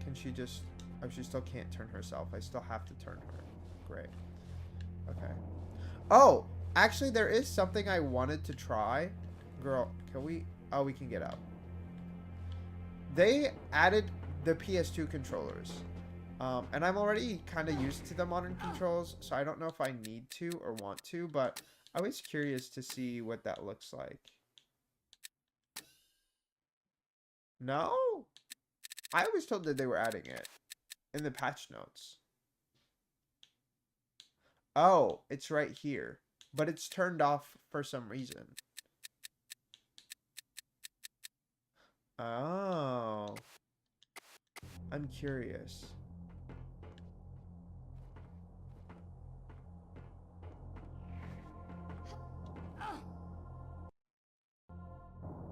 can she just... Oh, she still can't turn herself. I still have to turn her. Great. Okay. Oh, actually, there is something I wanted to try. Girl, can we... Oh, we can get out. They added the PS2 controllers. And I'm already kind of used to the modern controls, so I don't know if I need to or want to, but I was curious to see what that looks like. No? I was told that they were adding it in the patch notes. Oh, it's right here. But it's turned off for some reason. Oh. I'm curious.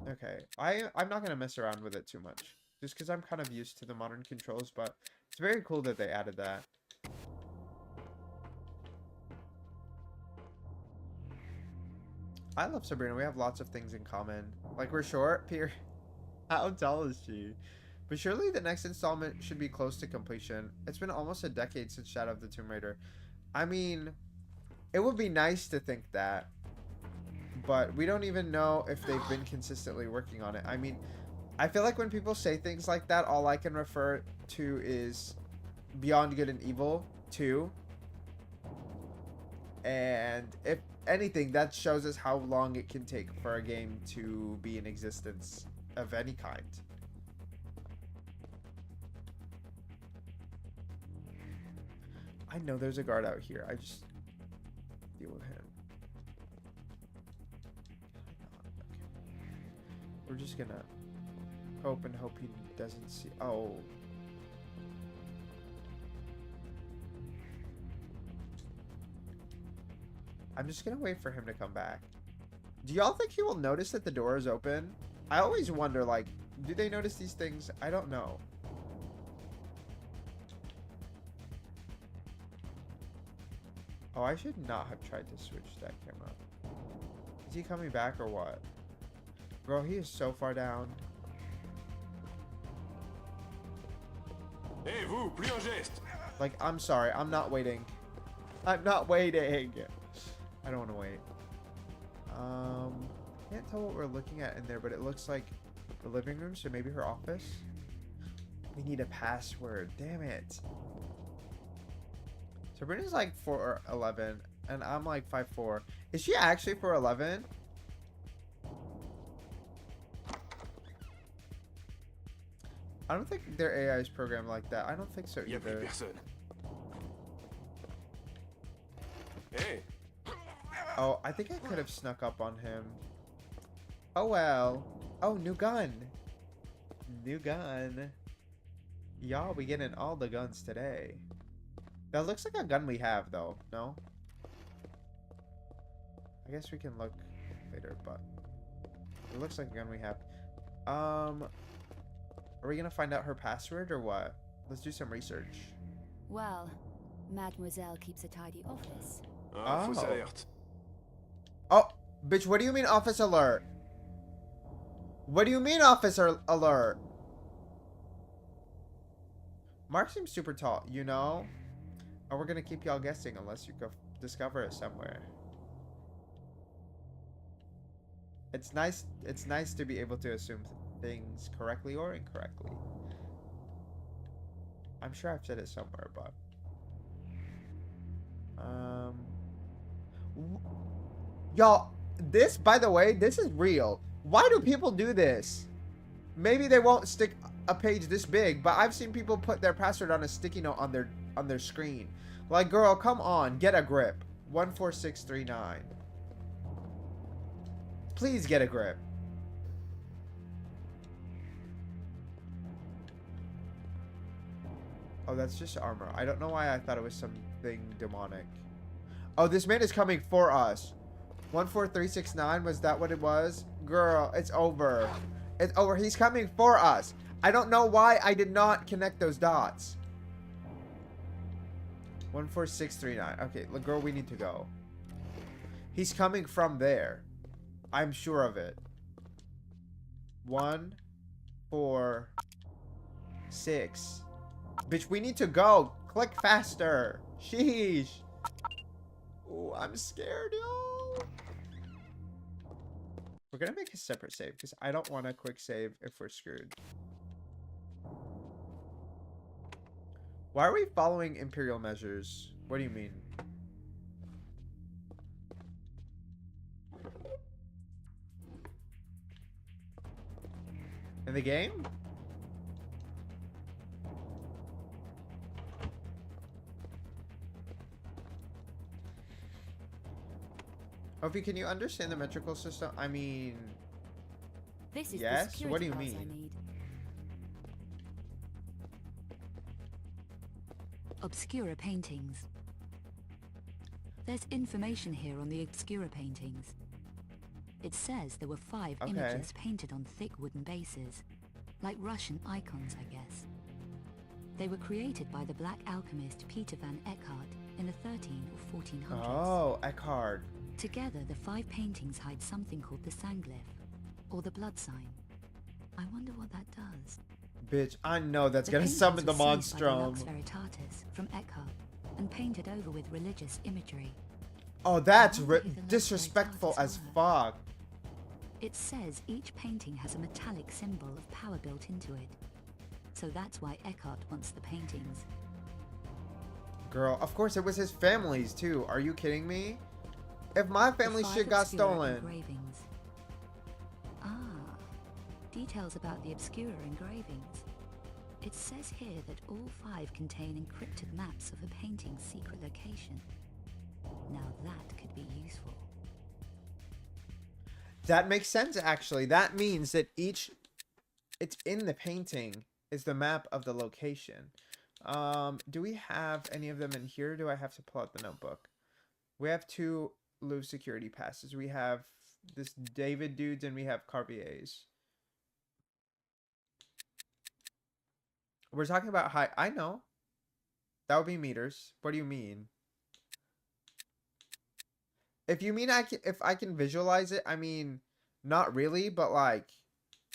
Okay. I'm not going to mess around with it too much. Just because I'm kind of used to the modern controls, but it's very cool that they added that. I love Sabrina. We have lots of things in common. Like, we're short. Peer. How tall is she? But surely the next installment should be close to completion. It's been almost a decade since Shadow of the Tomb Raider. I mean, it would be nice to think that. But we don't even know if they've been consistently working on it. I mean, I feel like when people say things like that, all I can refer to is Beyond Good and Evil 2. And if anything, that shows us how long it can take for a game to be in existence of any kind. I know there's a guard out here. I just deal with him. Okay. We're just gonna hope and hope he doesn't see. Oh. I'm just gonna wait for him to come back. Do y'all think he will notice that the door is open? I always wonder, like, do they notice these things? I don't know. Oh, I should not have tried to switch that camera. Is he coming back or what? Bro, he is so far down. Hey, vous, plus un geste. Like, I'm sorry. I'm not waiting. I'm not waiting. I don't want to wait. Can't tell what we're looking at in there, but it looks like the living room, so maybe her office. We need a password. Damn it. Sabrina's like 4'11", and I'm like 5'4". Is she actually 4'11"? I don't think their AI is programmed like that. I don't think so Y a plus either. personne. Hey, Oh, I think I could have snuck up on him. Oh well. Oh, new gun. New gun. Y'all, we getting all the guns today. That looks like a gun we have, though. No? I guess we can look later, but it looks like a gun we have. Are we gonna find out her password or what? Let's do some research. Well, Mademoiselle keeps a tidy office. ah, fausse Oh. alerte. Oh, bitch, what do you mean office alert? What do you mean officer alert? Mark seems super tall, you know? And we're gonna keep y'all guessing unless you go discover it somewhere. It's nice to be able to assume things correctly or incorrectly. I'm sure I've said it somewhere, but y'all, this, by the way, this is real. Why do people do this? Maybe they won't stick a page this big, but I've seen people put their password on a sticky note on their screen. Like, girl, come on, get a grip. 14639. Please get a grip. Oh, that's just armor. I don't know why I thought it was something demonic. Oh, this man is coming for us. 14369, was that what it was? Girl, it's over. It's over. He's coming for us. I don't know why I did not connect those dots. 14639. Okay, look, girl, we need to go. He's coming from there. I'm sure of it. 1, 4, 6. Bitch, we need to go. Click faster. Sheesh. Oh, I'm scared, yo. We're gonna make a separate save because I don't want a quick save if we're screwed. Why are we following imperial measures? What do you mean? In the game? Opie, can you understand the metrical system? I mean, This is the yes? security What do you pass I mean? need. Obscura paintings. There's information here on the obscura paintings. It says there were 5 Okay. images painted on thick wooden bases, like Russian icons, I guess. They were created by the black alchemist Peter van Eckhart in the 13 or 1400s. Oh, Eckhart. Together, the 5 paintings hide something called the sanglyph, or the blood sign. I wonder what that does. Bitch, I know that's The gonna paintings summon the were seized by the monstrum. Lux Veritatis from Eckhart and painted over with religious imagery. Oh, that's I wonder who the Lux disrespectful Veritatis as were. fuck. It says each painting has a metallic symbol of power built into it. So that's why Eckhart wants the paintings. Girl, of course it was his family's too. Are you kidding me? If my family's The 5 shit got obscura stolen. engravings. Ah, details about the obscura engravings. It says here that all 5 contain encrypted maps of a painting's secret location. Now that could be useful. That makes sense, actually. That means that it's in the painting is the map of the location. Do we have any of them in here? Do I have to pull out the notebook? We have 2 Louvre security passes. We have this David dudes and we have Carbier's. We're talking about high. I know. That would be meters. What do you mean? If you mean if I can visualize it, I mean, not really, but like,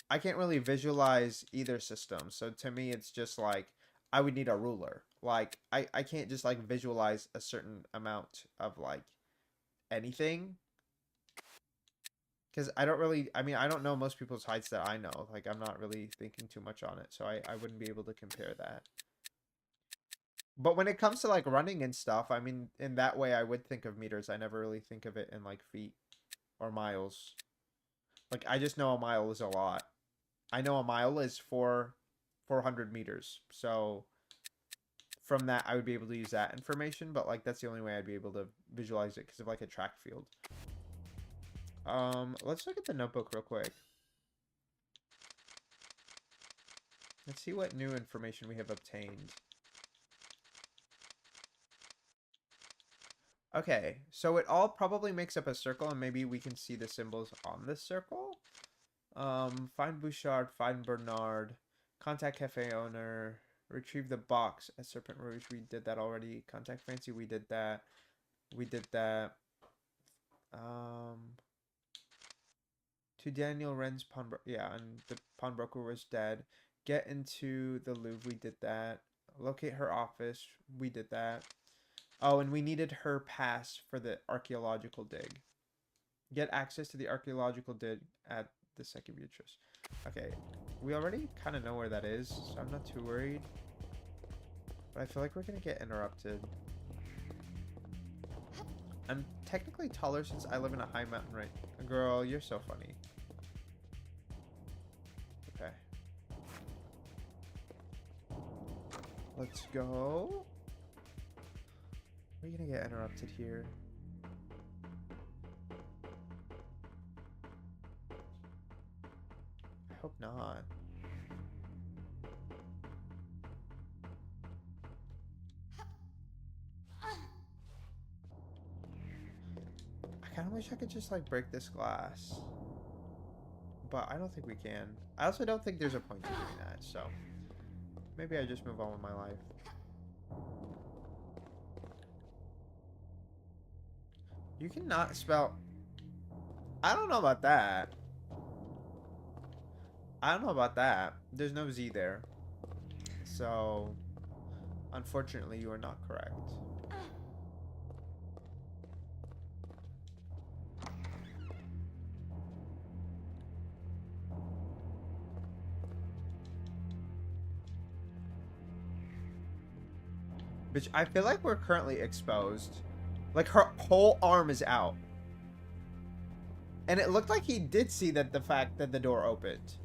I can't really visualize either system. So to me, it's just like, I would need a ruler. Like, I can't just like visualize a certain amount of like anything. Because I don't really, I mean, I don't know most people's heights that I know. Like, I'm not really thinking too much on it. So I wouldn't be able to compare that. But when it comes to like running and stuff, I mean, in that way, I would think of meters. I never really think of it in like feet or miles. Like, I just know a mile is a lot. I know a mile is 400 meters. So from that, I would be able to use that information. But like, that's the only way I'd be able to visualize it because of like a track field. Let's look at the notebook real quick. Let's see what new information we have obtained. Okay, so it all probably makes up a circle, and maybe we can see the symbols on this circle. Find Bouchard, find Bernard, contact cafe owner, retrieve the box at Serpent Rouge. We did that already. Contact Fancy, we did that. We did that. To Daniel Wren's pawnbroker. Yeah, and the pawnbroker was dead. Get into the Louvre, we did that. Locate her office, we did that. Oh, and we needed her pass for the archaeological dig. Get access to the archaeological dig at the Second Beatrice. Okay, we already kind of know where that is, so I'm not too worried. But I feel like we're going to get interrupted. I'm technically taller since I live in a high mountain, right? Girl, you're so funny. Okay. Let's go. We're gonna get interrupted here. I hope not. I kind of wish I could just like break this glass. But I don't think we can. I also don't think there's a point to doing that, so maybe I just move on with my life. You cannot spell... I don't know about that. I don't know about that. There's no Z there. So, unfortunately, you are not correct. Which I feel like we're currently exposed. Like her whole arm is out. And it looked like he did see that the fact that the door opened.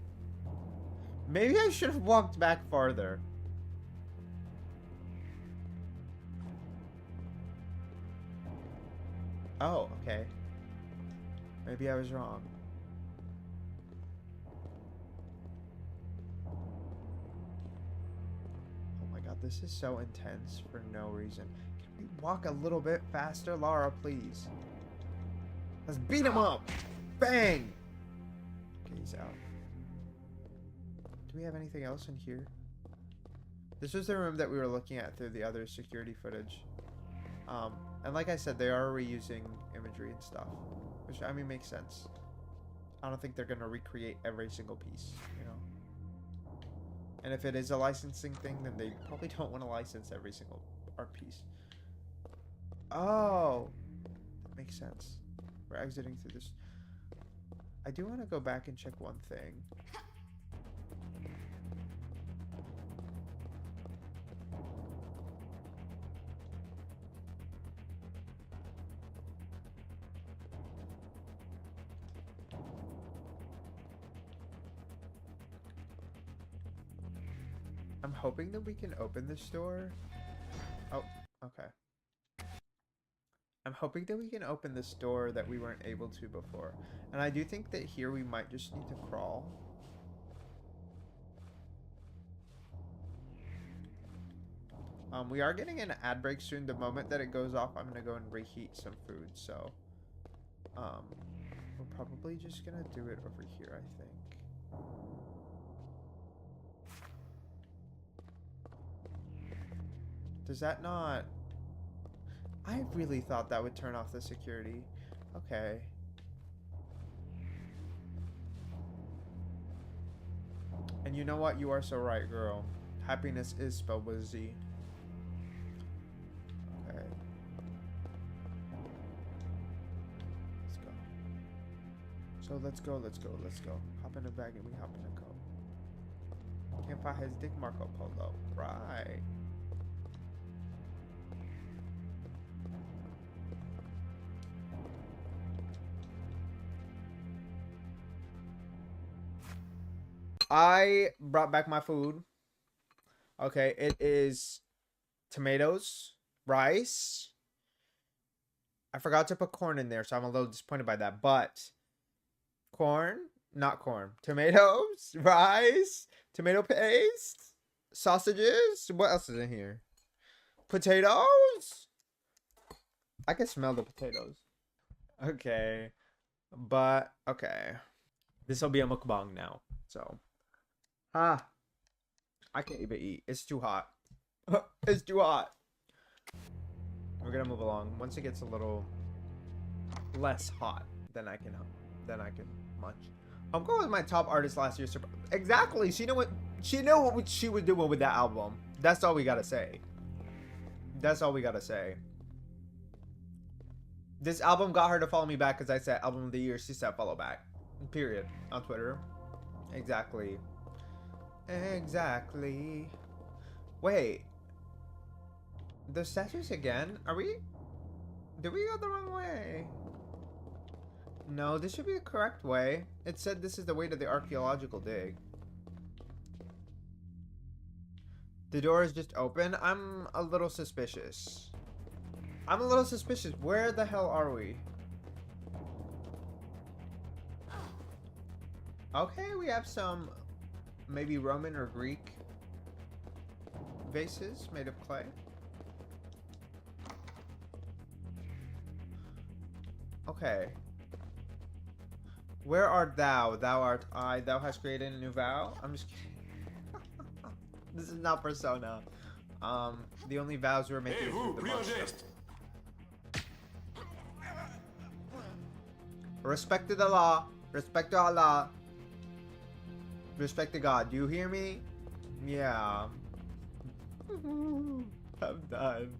Maybe I should have walked back farther. Oh, okay. Maybe I was wrong. Oh my god, this is so intense for no reason. Can we walk a little bit faster, Lara, please? Let's beat him up! Bang! Okay, he's out. Do we have anything else in here? This was the room that we were looking at through the other security footage. And like I said, they are reusing imagery and stuff. Which, I mean, makes sense. I don't think they're going to recreate every single piece, you know? And if it is a licensing thing, then they probably don't want to license every single art piece. Oh! That makes sense. We're exiting through this. I do want to go back and check one thing. I'm hoping that we can open this door. Oh, okay. I'm hoping that we can open this door that we weren't able to before. And I do think that here we might just need to crawl. We are getting an ad break soon. The moment that it goes off, I'm gonna go and reheat some food. So, we're probably just gonna do it over here, I think. Does that not... I really thought that would turn off the security. Okay. And you know what? You are so right, girl. Happiness is spelled with Z. Okay. Let's go. So let's go, let's go, let's go. Hop in a bag and we hop in a coat. Can't find his dick Marco Polo. Right. I brought back my food. Okay, it is tomatoes, rice. I forgot to put corn in there, so I'm a little disappointed by that. But not corn. Tomatoes, rice, tomato paste, sausages. What else is in here? Potatoes. I can smell the potatoes. Okay, but okay. This will be a mukbang now. So. I can't even eat. It's too hot. It's too hot. We're gonna move along. Once it gets a little less hot, then I can munch. I'm going with my top artist last year. Exactly. She knew what she was doing with that album. That's all we gotta say. That's all we gotta say. This album got her to follow me back because I said album of the year. She said follow back. Period. On Twitter. Exactly. Exactly. Wait. The statues again? Did we go the wrong way? No, this should be the correct way. It said this is the way to the archaeological dig. The door is just open. I'm a little suspicious. Where the hell are we? Okay, we have some maybe Roman or Greek vases made of clay. Okay. Where art thou? Thou art I. Thou hast created a new vow. I'm just kidding. This is not Persona. The only vows we're making is with the monster. Respect to the law. Respect to Allah. Respect to God. Do you hear me? Yeah. I'm done.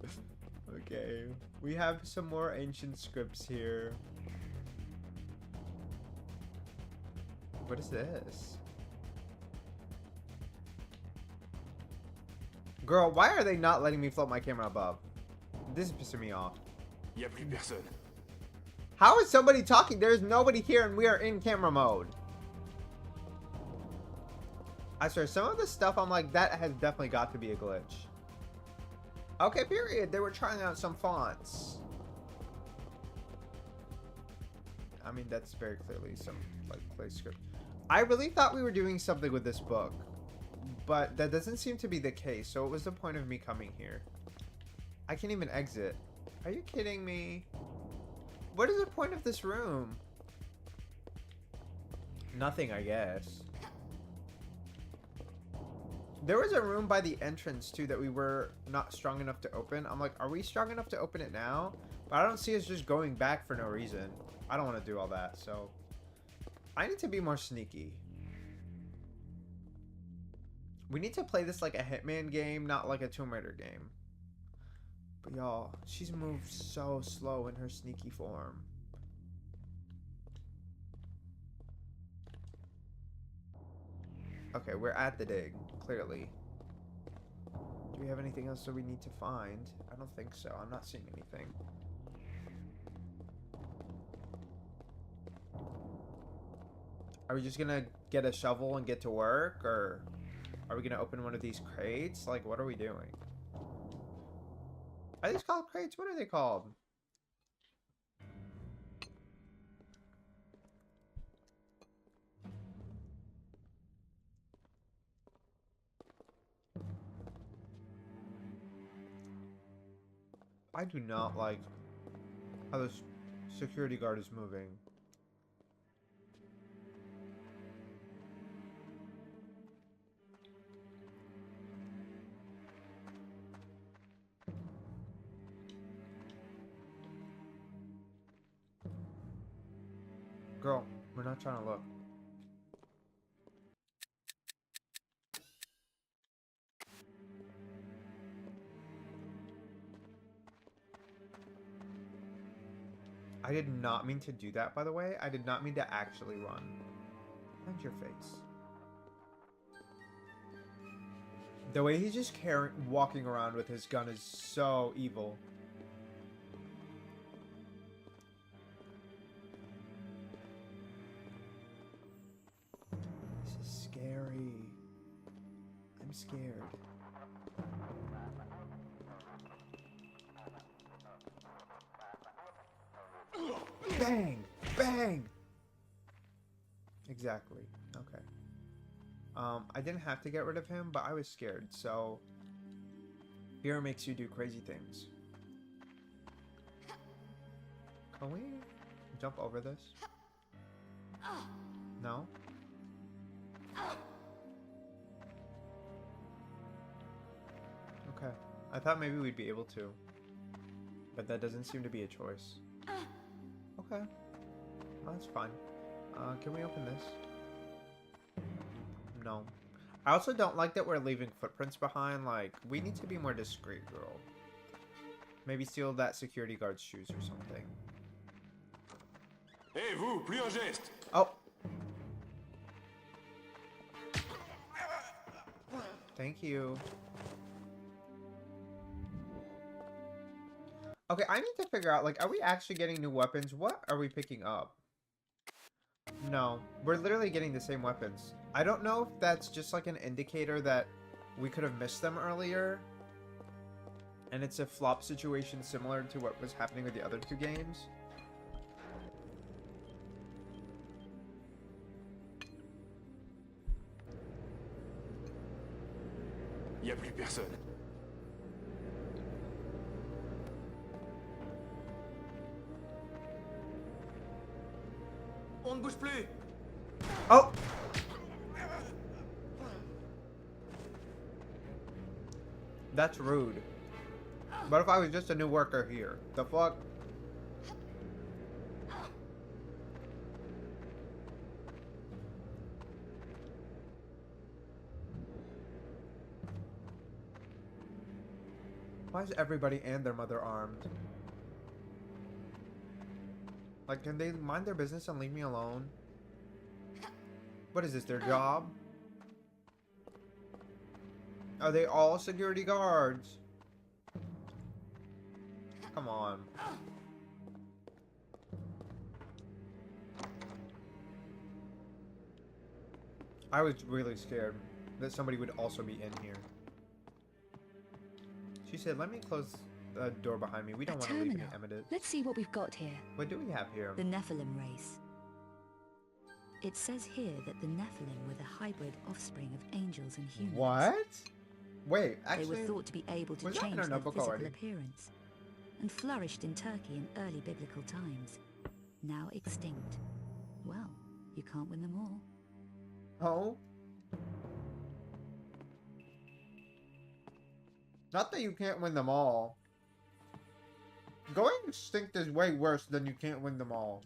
Okay. We have some more ancient scripts here. What is this? Girl, why are they not letting me float my camera above? This is pissing me off. Y a plus personne. How is somebody talking? There's nobody here and we are in camera mode. I swear, some of the stuff I'm like, that has definitely got to be a glitch. Okay, period. They were trying out some fonts. I mean, that's very clearly some, like, play script. I really thought we were doing something with this book, but that doesn't seem to be the case, so what was the point of me coming here? I can't even exit. Are you kidding me? What is the point of this room? Nothing, I guess. There was a room by the entrance, too, that we were not strong enough to open. I'm like, are we strong enough to open it now? But I don't see us just going back for no reason. I don't want to do all that, so... I need to be more sneaky. We need to play this like a Hitman game, not like a Tomb Raider game. But y'all, she's moved so slow in her sneaky form. Okay, we're at the dig, clearly. Do we have anything else that we need to find? I don't think so. I'm not seeing anything. Are we just gonna get a shovel and get to work? Or are we gonna open one of these crates? Like, what are we doing? Are these called crates? What are they called? I do not like how this security guard is moving. Girl, we're not trying to look. I did not mean to do that, by the way. I did not mean to actually run. Mind your face. The way he's just walking around with his gun is so evil. This is scary. I'm scared. Bang! Bang! Exactly. Okay. I didn't have to get rid of him, but I was scared, so... Fear makes you do crazy things. Can we jump over this? No? Okay. I thought maybe we'd be able to. But that doesn't seem to be a choice. Okay. Oh, that's fine. Can we open this? No. I also don't like that we're leaving footprints behind. Like, we need to be more discreet, girl. Maybe steal that security guard's shoes or something. Hey, vous, plus un geste. Oh. Thank you. Okay, I need to figure out, like, are we actually getting new weapons? What are we picking up? No, we're literally getting the same weapons. I don't know if that's just like an indicator that we could have missed them earlier. And it's a flop situation similar to what was happening with the other two games. Y a plus personne. On ne bouge plus. Oh! That's rude. What if I was just a new worker here? The fuck? Why is everybody and their mother armed? Like, can they mind their business and leave me alone? What is this, their job? Are they all security guards? Come on. I was really scared that somebody would also be in here. She said, let me close the door behind me. We don't want to leave any evidence. Let's see what we've got here. What do we have here? The Nephilim race. It says here that the Nephilim were the hybrid offspring of angels and humans. What? Wait, actually... They were thought to be able to was that in change our their notebook physical already? appearance, and flourished in Turkey in early biblical times. Now extinct. Well, you can't win them all. Oh? Not that you can't win them all. Going extinct is way worse than you can't win them all.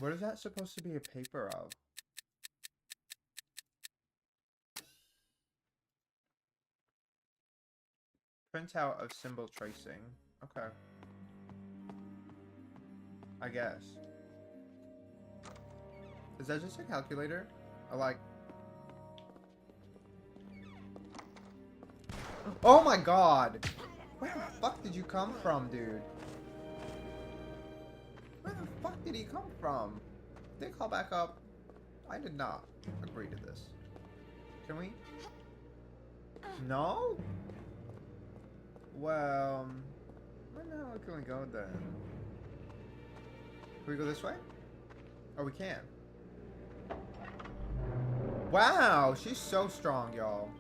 What is that supposed to be a paper of? Printout of symbol tracing. Okay. I guess. Is that just a calculator? Or like... Oh my god! Where the fuck did you come from, dude? Where the fuck did he come from? Did they call back up? I did not agree to this. Can we? No? Well, where the hell can we go then? Can we go this way? Oh, we can. Wow, she's so strong, y'all.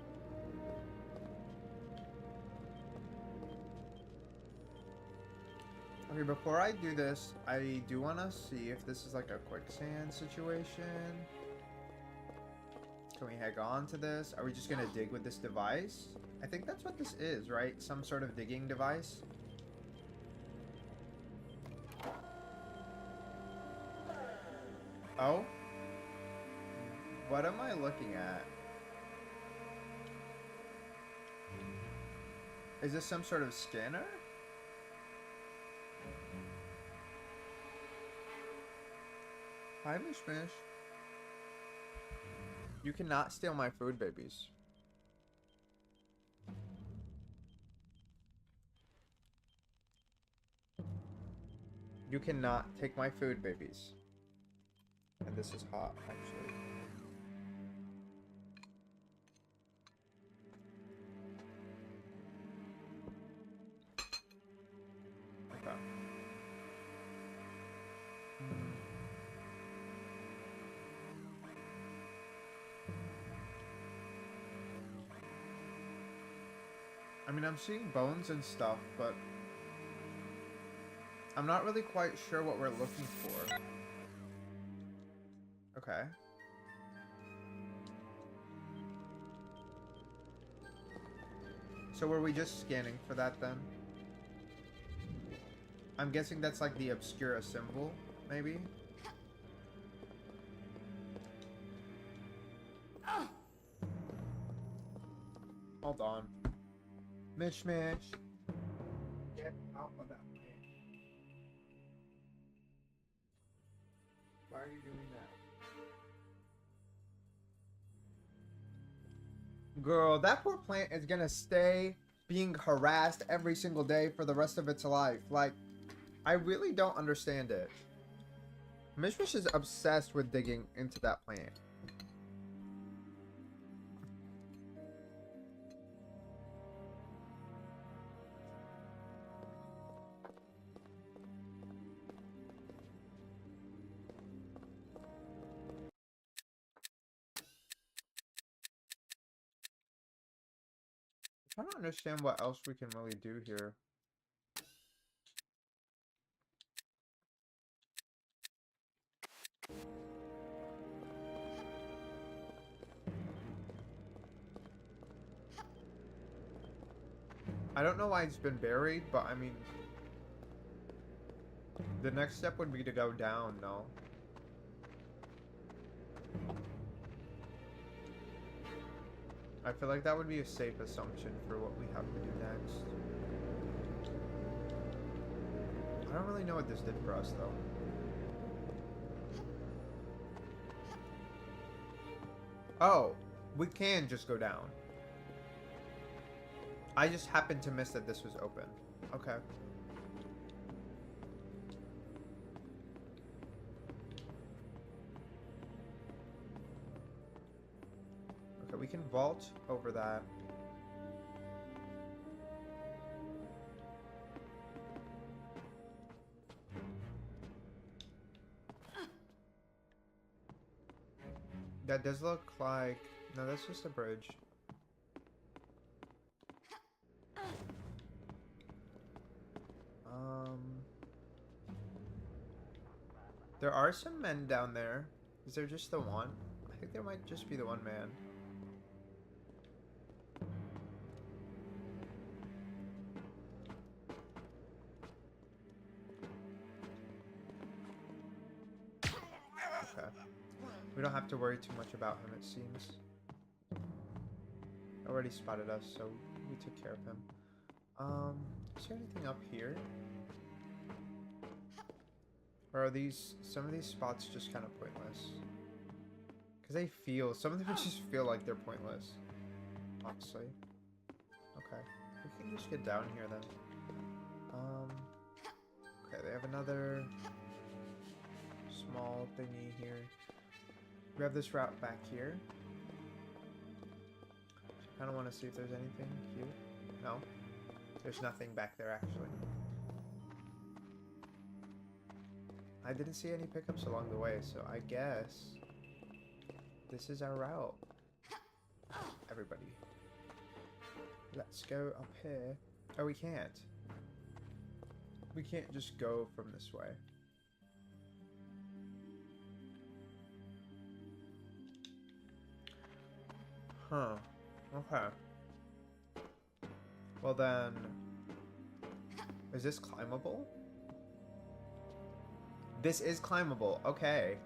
Okay, before I do this, I do want to see if this is like a quicksand situation. Can we hang on to this? Are we just gonna dig with this device? I think that's what this is, right? Some sort of digging device. Oh? What am I looking at? Is this some sort of scanner? Hi, Mish Mish. You cannot steal my food, babies. You cannot take my food, babies. And this is hot, actually. Okay. I mean, I'm seeing bones and stuff, but I'm not really quite sure what we're looking for. Okay. So were we just scanning for that then? I'm guessing that's like the obscura symbol, maybe? Hold on. Mitch. Get out of that way. Why are you doing that? Girl, that poor plant is gonna stay being harassed every single day for the rest of its life. Like, I really don't understand it. Mishmish is obsessed with digging into that plant. I don't understand what else we can really do here. I don't know why it's been buried, but I mean, the next step would be to go down, no? I feel like that would be a safe assumption for what we have to do next. I don't really know what this did for us, though. Oh, we can just go down. I just happened to miss that this was open. Okay. Okay, we can vault over that. That does look like... No, that's just a bridge. There are some men down there. Is there just the one? I think there might just be the one man. Okay. We don't have to worry too much about him, it seems. Already spotted us, so we took care of him. Is there anything up here? Or are these, some of these spots just kind of pointless? Because they feel, some of them just feel like they're pointless. Honestly. Okay. We can just get down here then. Okay, they have another small thingy here. Grab this route back here. I kind of want to see if there's anything here. No. There's nothing back there, actually. I didn't see any pickups along the way, so I guess this is our route. Everybody. Let's go up here. Oh, we can't. We can't just go from this way. Huh. Okay. Well then, is this climbable? This is climbable. Okay.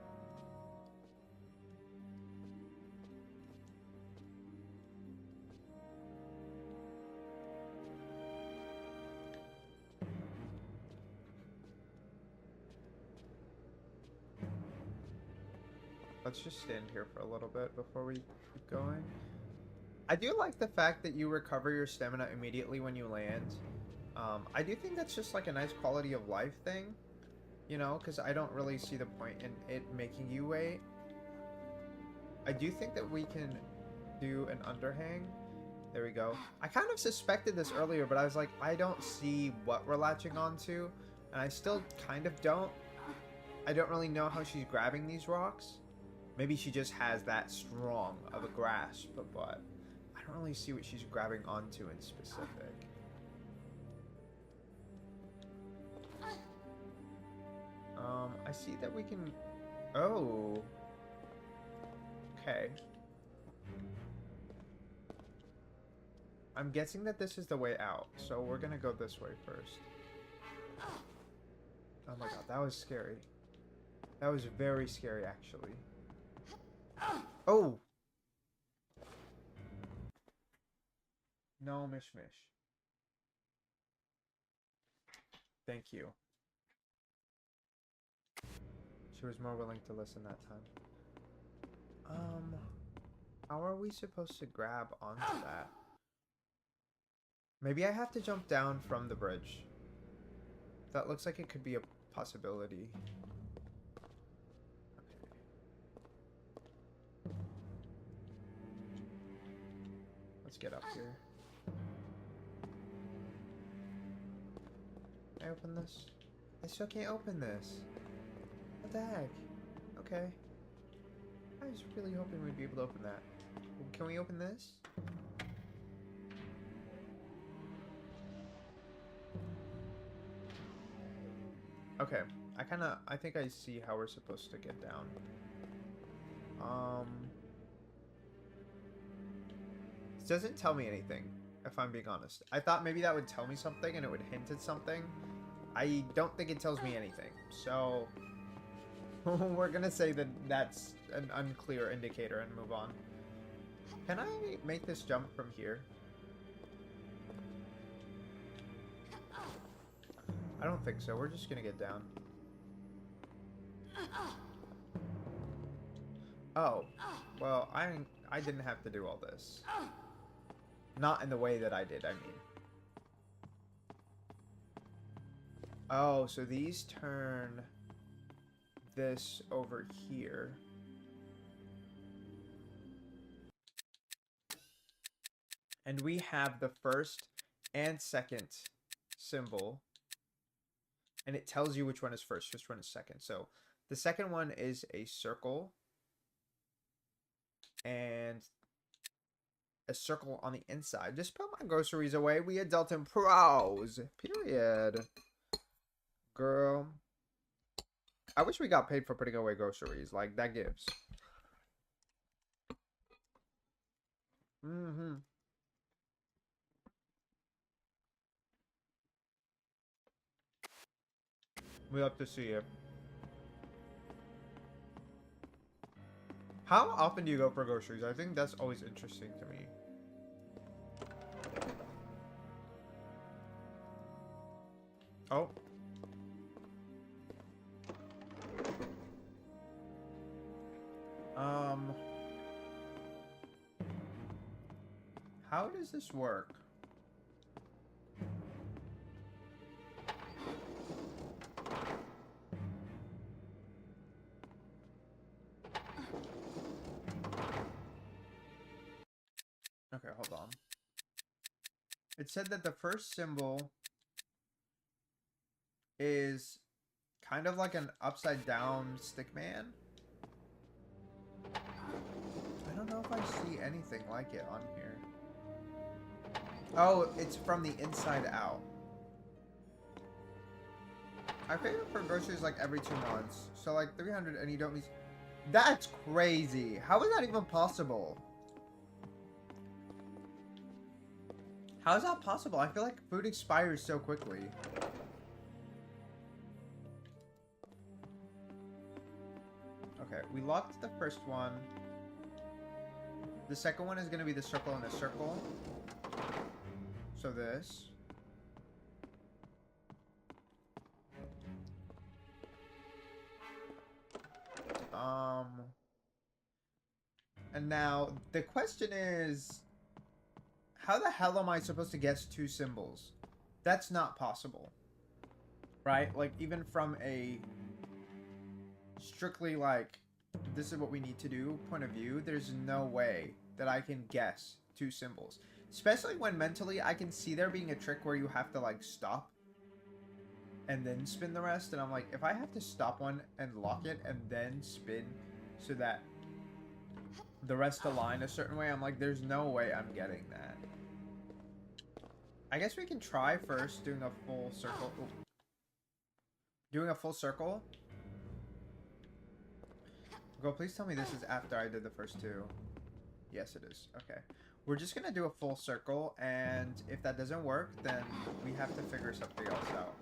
Let's just stand here for a little bit before we keep going. I do like the fact that you recover your stamina immediately when you land. I do think that's just like a nice quality of life thing. You know, because I don't really see the point in it making you wait. I do think that we can do an underhang. There we go. I kind of suspected this earlier, but I was like, I don't see what we're latching onto. And I still kind of don't. I don't really know how she's grabbing these rocks. Maybe she just has that strong of a grasp, but I don't really see what she's grabbing onto in specific. I see that we can... Oh. Okay. I'm guessing that this is the way out, so we're gonna go this way first. Oh my god, that was scary. That was very scary, actually. Oh! No, Mish Mish. Thank you. She was more willing to listen that time. How are we supposed to grab onto that? Maybe I have to jump down from the bridge. That looks like it could be a possibility. Okay. Let's get up here. Can I open this? I still can't open this. What the heck? Okay. I was really hoping we'd be able to open that. Can we open this? Okay. I think I see how we're supposed to get down. This doesn't tell me anything, if I'm being honest. I thought maybe that would tell me something and it would hint at something. I don't think it tells me anything. So... we're gonna say that that's an unclear indicator and move on. Can I make this jump from here? I don't think so. We're just gonna get down. Oh. Well, I didn't have to do all this. Not in the way that I did, I mean. Oh, so these turn this over here. And we have the first and second symbol. And it tells you which one is first, which one is second. So the second one is a circle. And a circle on the inside. Just put my groceries away. We adult and pros. Period. Girl. I wish we got paid for putting away groceries. Like, that gives. Mm-hmm. We love to see it. How often do you go for groceries? I think that's always interesting to me. Oh. How does this work? Okay, hold on. It said that the first symbol is kind of like an upside down stick man. I don't know if I see anything like it on here. Oh, it's from the inside out. I pay for groceries like every 2 months. So like 300 and you don't need... That's crazy. How is that even possible? How is that possible? I feel like food expires so quickly. Okay, we locked the first one. The second one is going to be the circle in a circle. So this. And now the question is, how the hell am I supposed to guess 2 symbols? That's not possible. Right? Like, even from a strictly like, this is what we need to do point of view, there's no way that I can guess 2 symbols. Especially when mentally I can see there being a trick where you have to like stop and then spin the rest. And I'm like, if I have to stop one and lock it and then spin so that the rest align a certain way, I'm like, there's no way I'm getting that. I guess we can try first doing a full circle. Ooh. Doing a full circle. Go, please tell me this is after I did the first 2. Yes, it is. Okay. We're just going to do a full circle, and if that doesn't work, then we have to figure something else out.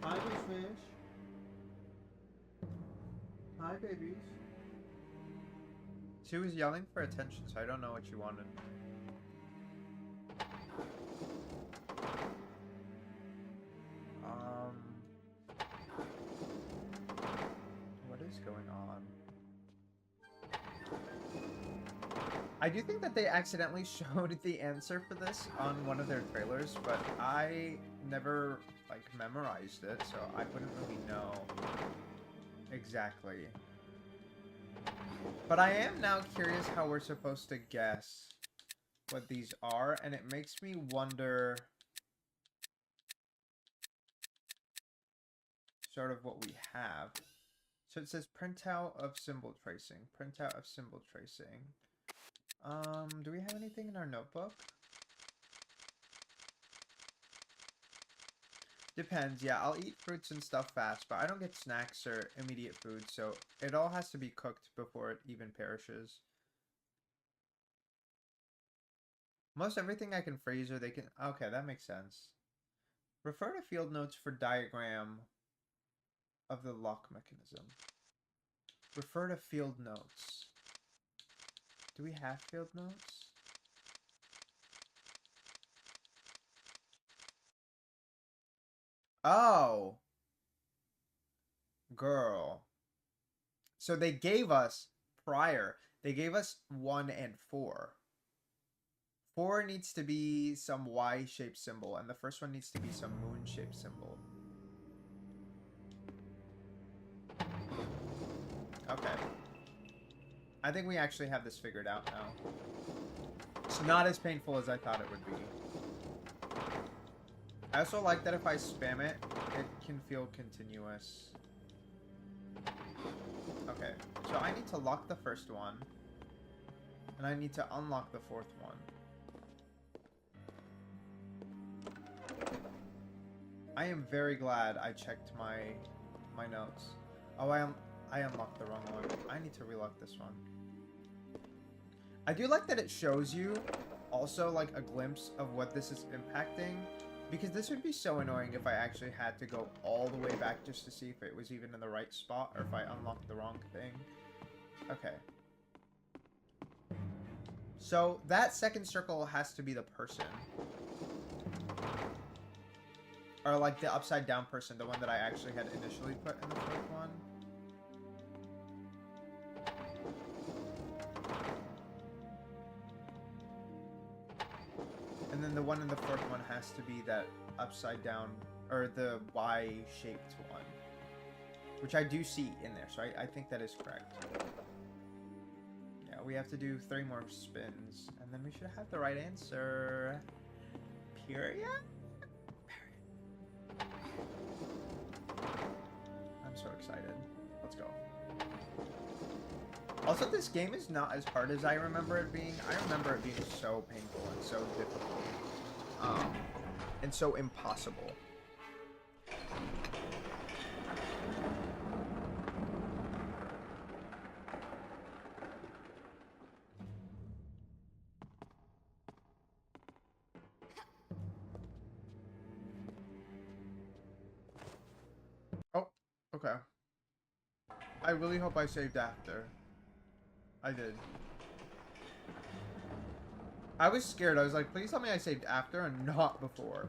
Hi, Miss Fish. Hi, babies. She was yelling for attention, so I don't know what she wanted. What is going on? I do think that they accidentally showed the answer for this on one of their trailers, but I never, like, memorized it, so I wouldn't really know exactly. But I am now curious how we're supposed to guess what these are, and it makes me wonder sort of what we have. So it says printout of symbol tracing. Printout of symbol tracing. Do we have anything in our notebook? Depends, yeah, I'll eat fruits and stuff fast, but I don't get snacks or immediate food, so it all has to be cooked before it even perishes. Most everything I can freeze or they can... Okay, that makes sense. Refer to field notes for diagram of the lock mechanism. Refer to field notes. Do we have field notes? Oh. Girl. So they gave us prior. They gave us 1 and 4. 4 needs to be some Y-shaped symbol, and the first one needs to be some moon-shaped symbol. Okay. I think we actually have this figured out now. It's not as painful as I thought it would be. I also like that if I spam it, it can feel continuous. Okay, so I need to lock the first one. And I need to unlock the fourth one. I am very glad I checked my notes. Oh, I unlocked the wrong one. I need to relock this one. I do like that it shows you also like a glimpse of what this is impacting, because this would be so annoying if I actually had to go all the way back just to see if it was even in the right spot or if I unlocked the wrong thing. Okay. So that second circle has to be the person. Or like the upside down person, the one that I actually had initially put in the fourth one. And then the one in the fourth one has to be that upside down, or the Y-shaped one. Which I do see in there, so I think that is correct. Yeah, we have to do 3 more spins, and then we should have the right answer. Period? I'm so excited. Let's go. Also, this game is not as hard as I remember it being. I remember it being so painful and so difficult. And so impossible. Oh, okay. I really hope I saved after. I did. I was scared. I was like, please tell me I saved after and not before.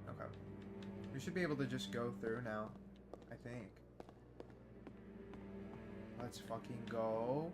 Okay. We should be able to just go through now, I think. Let's fucking go.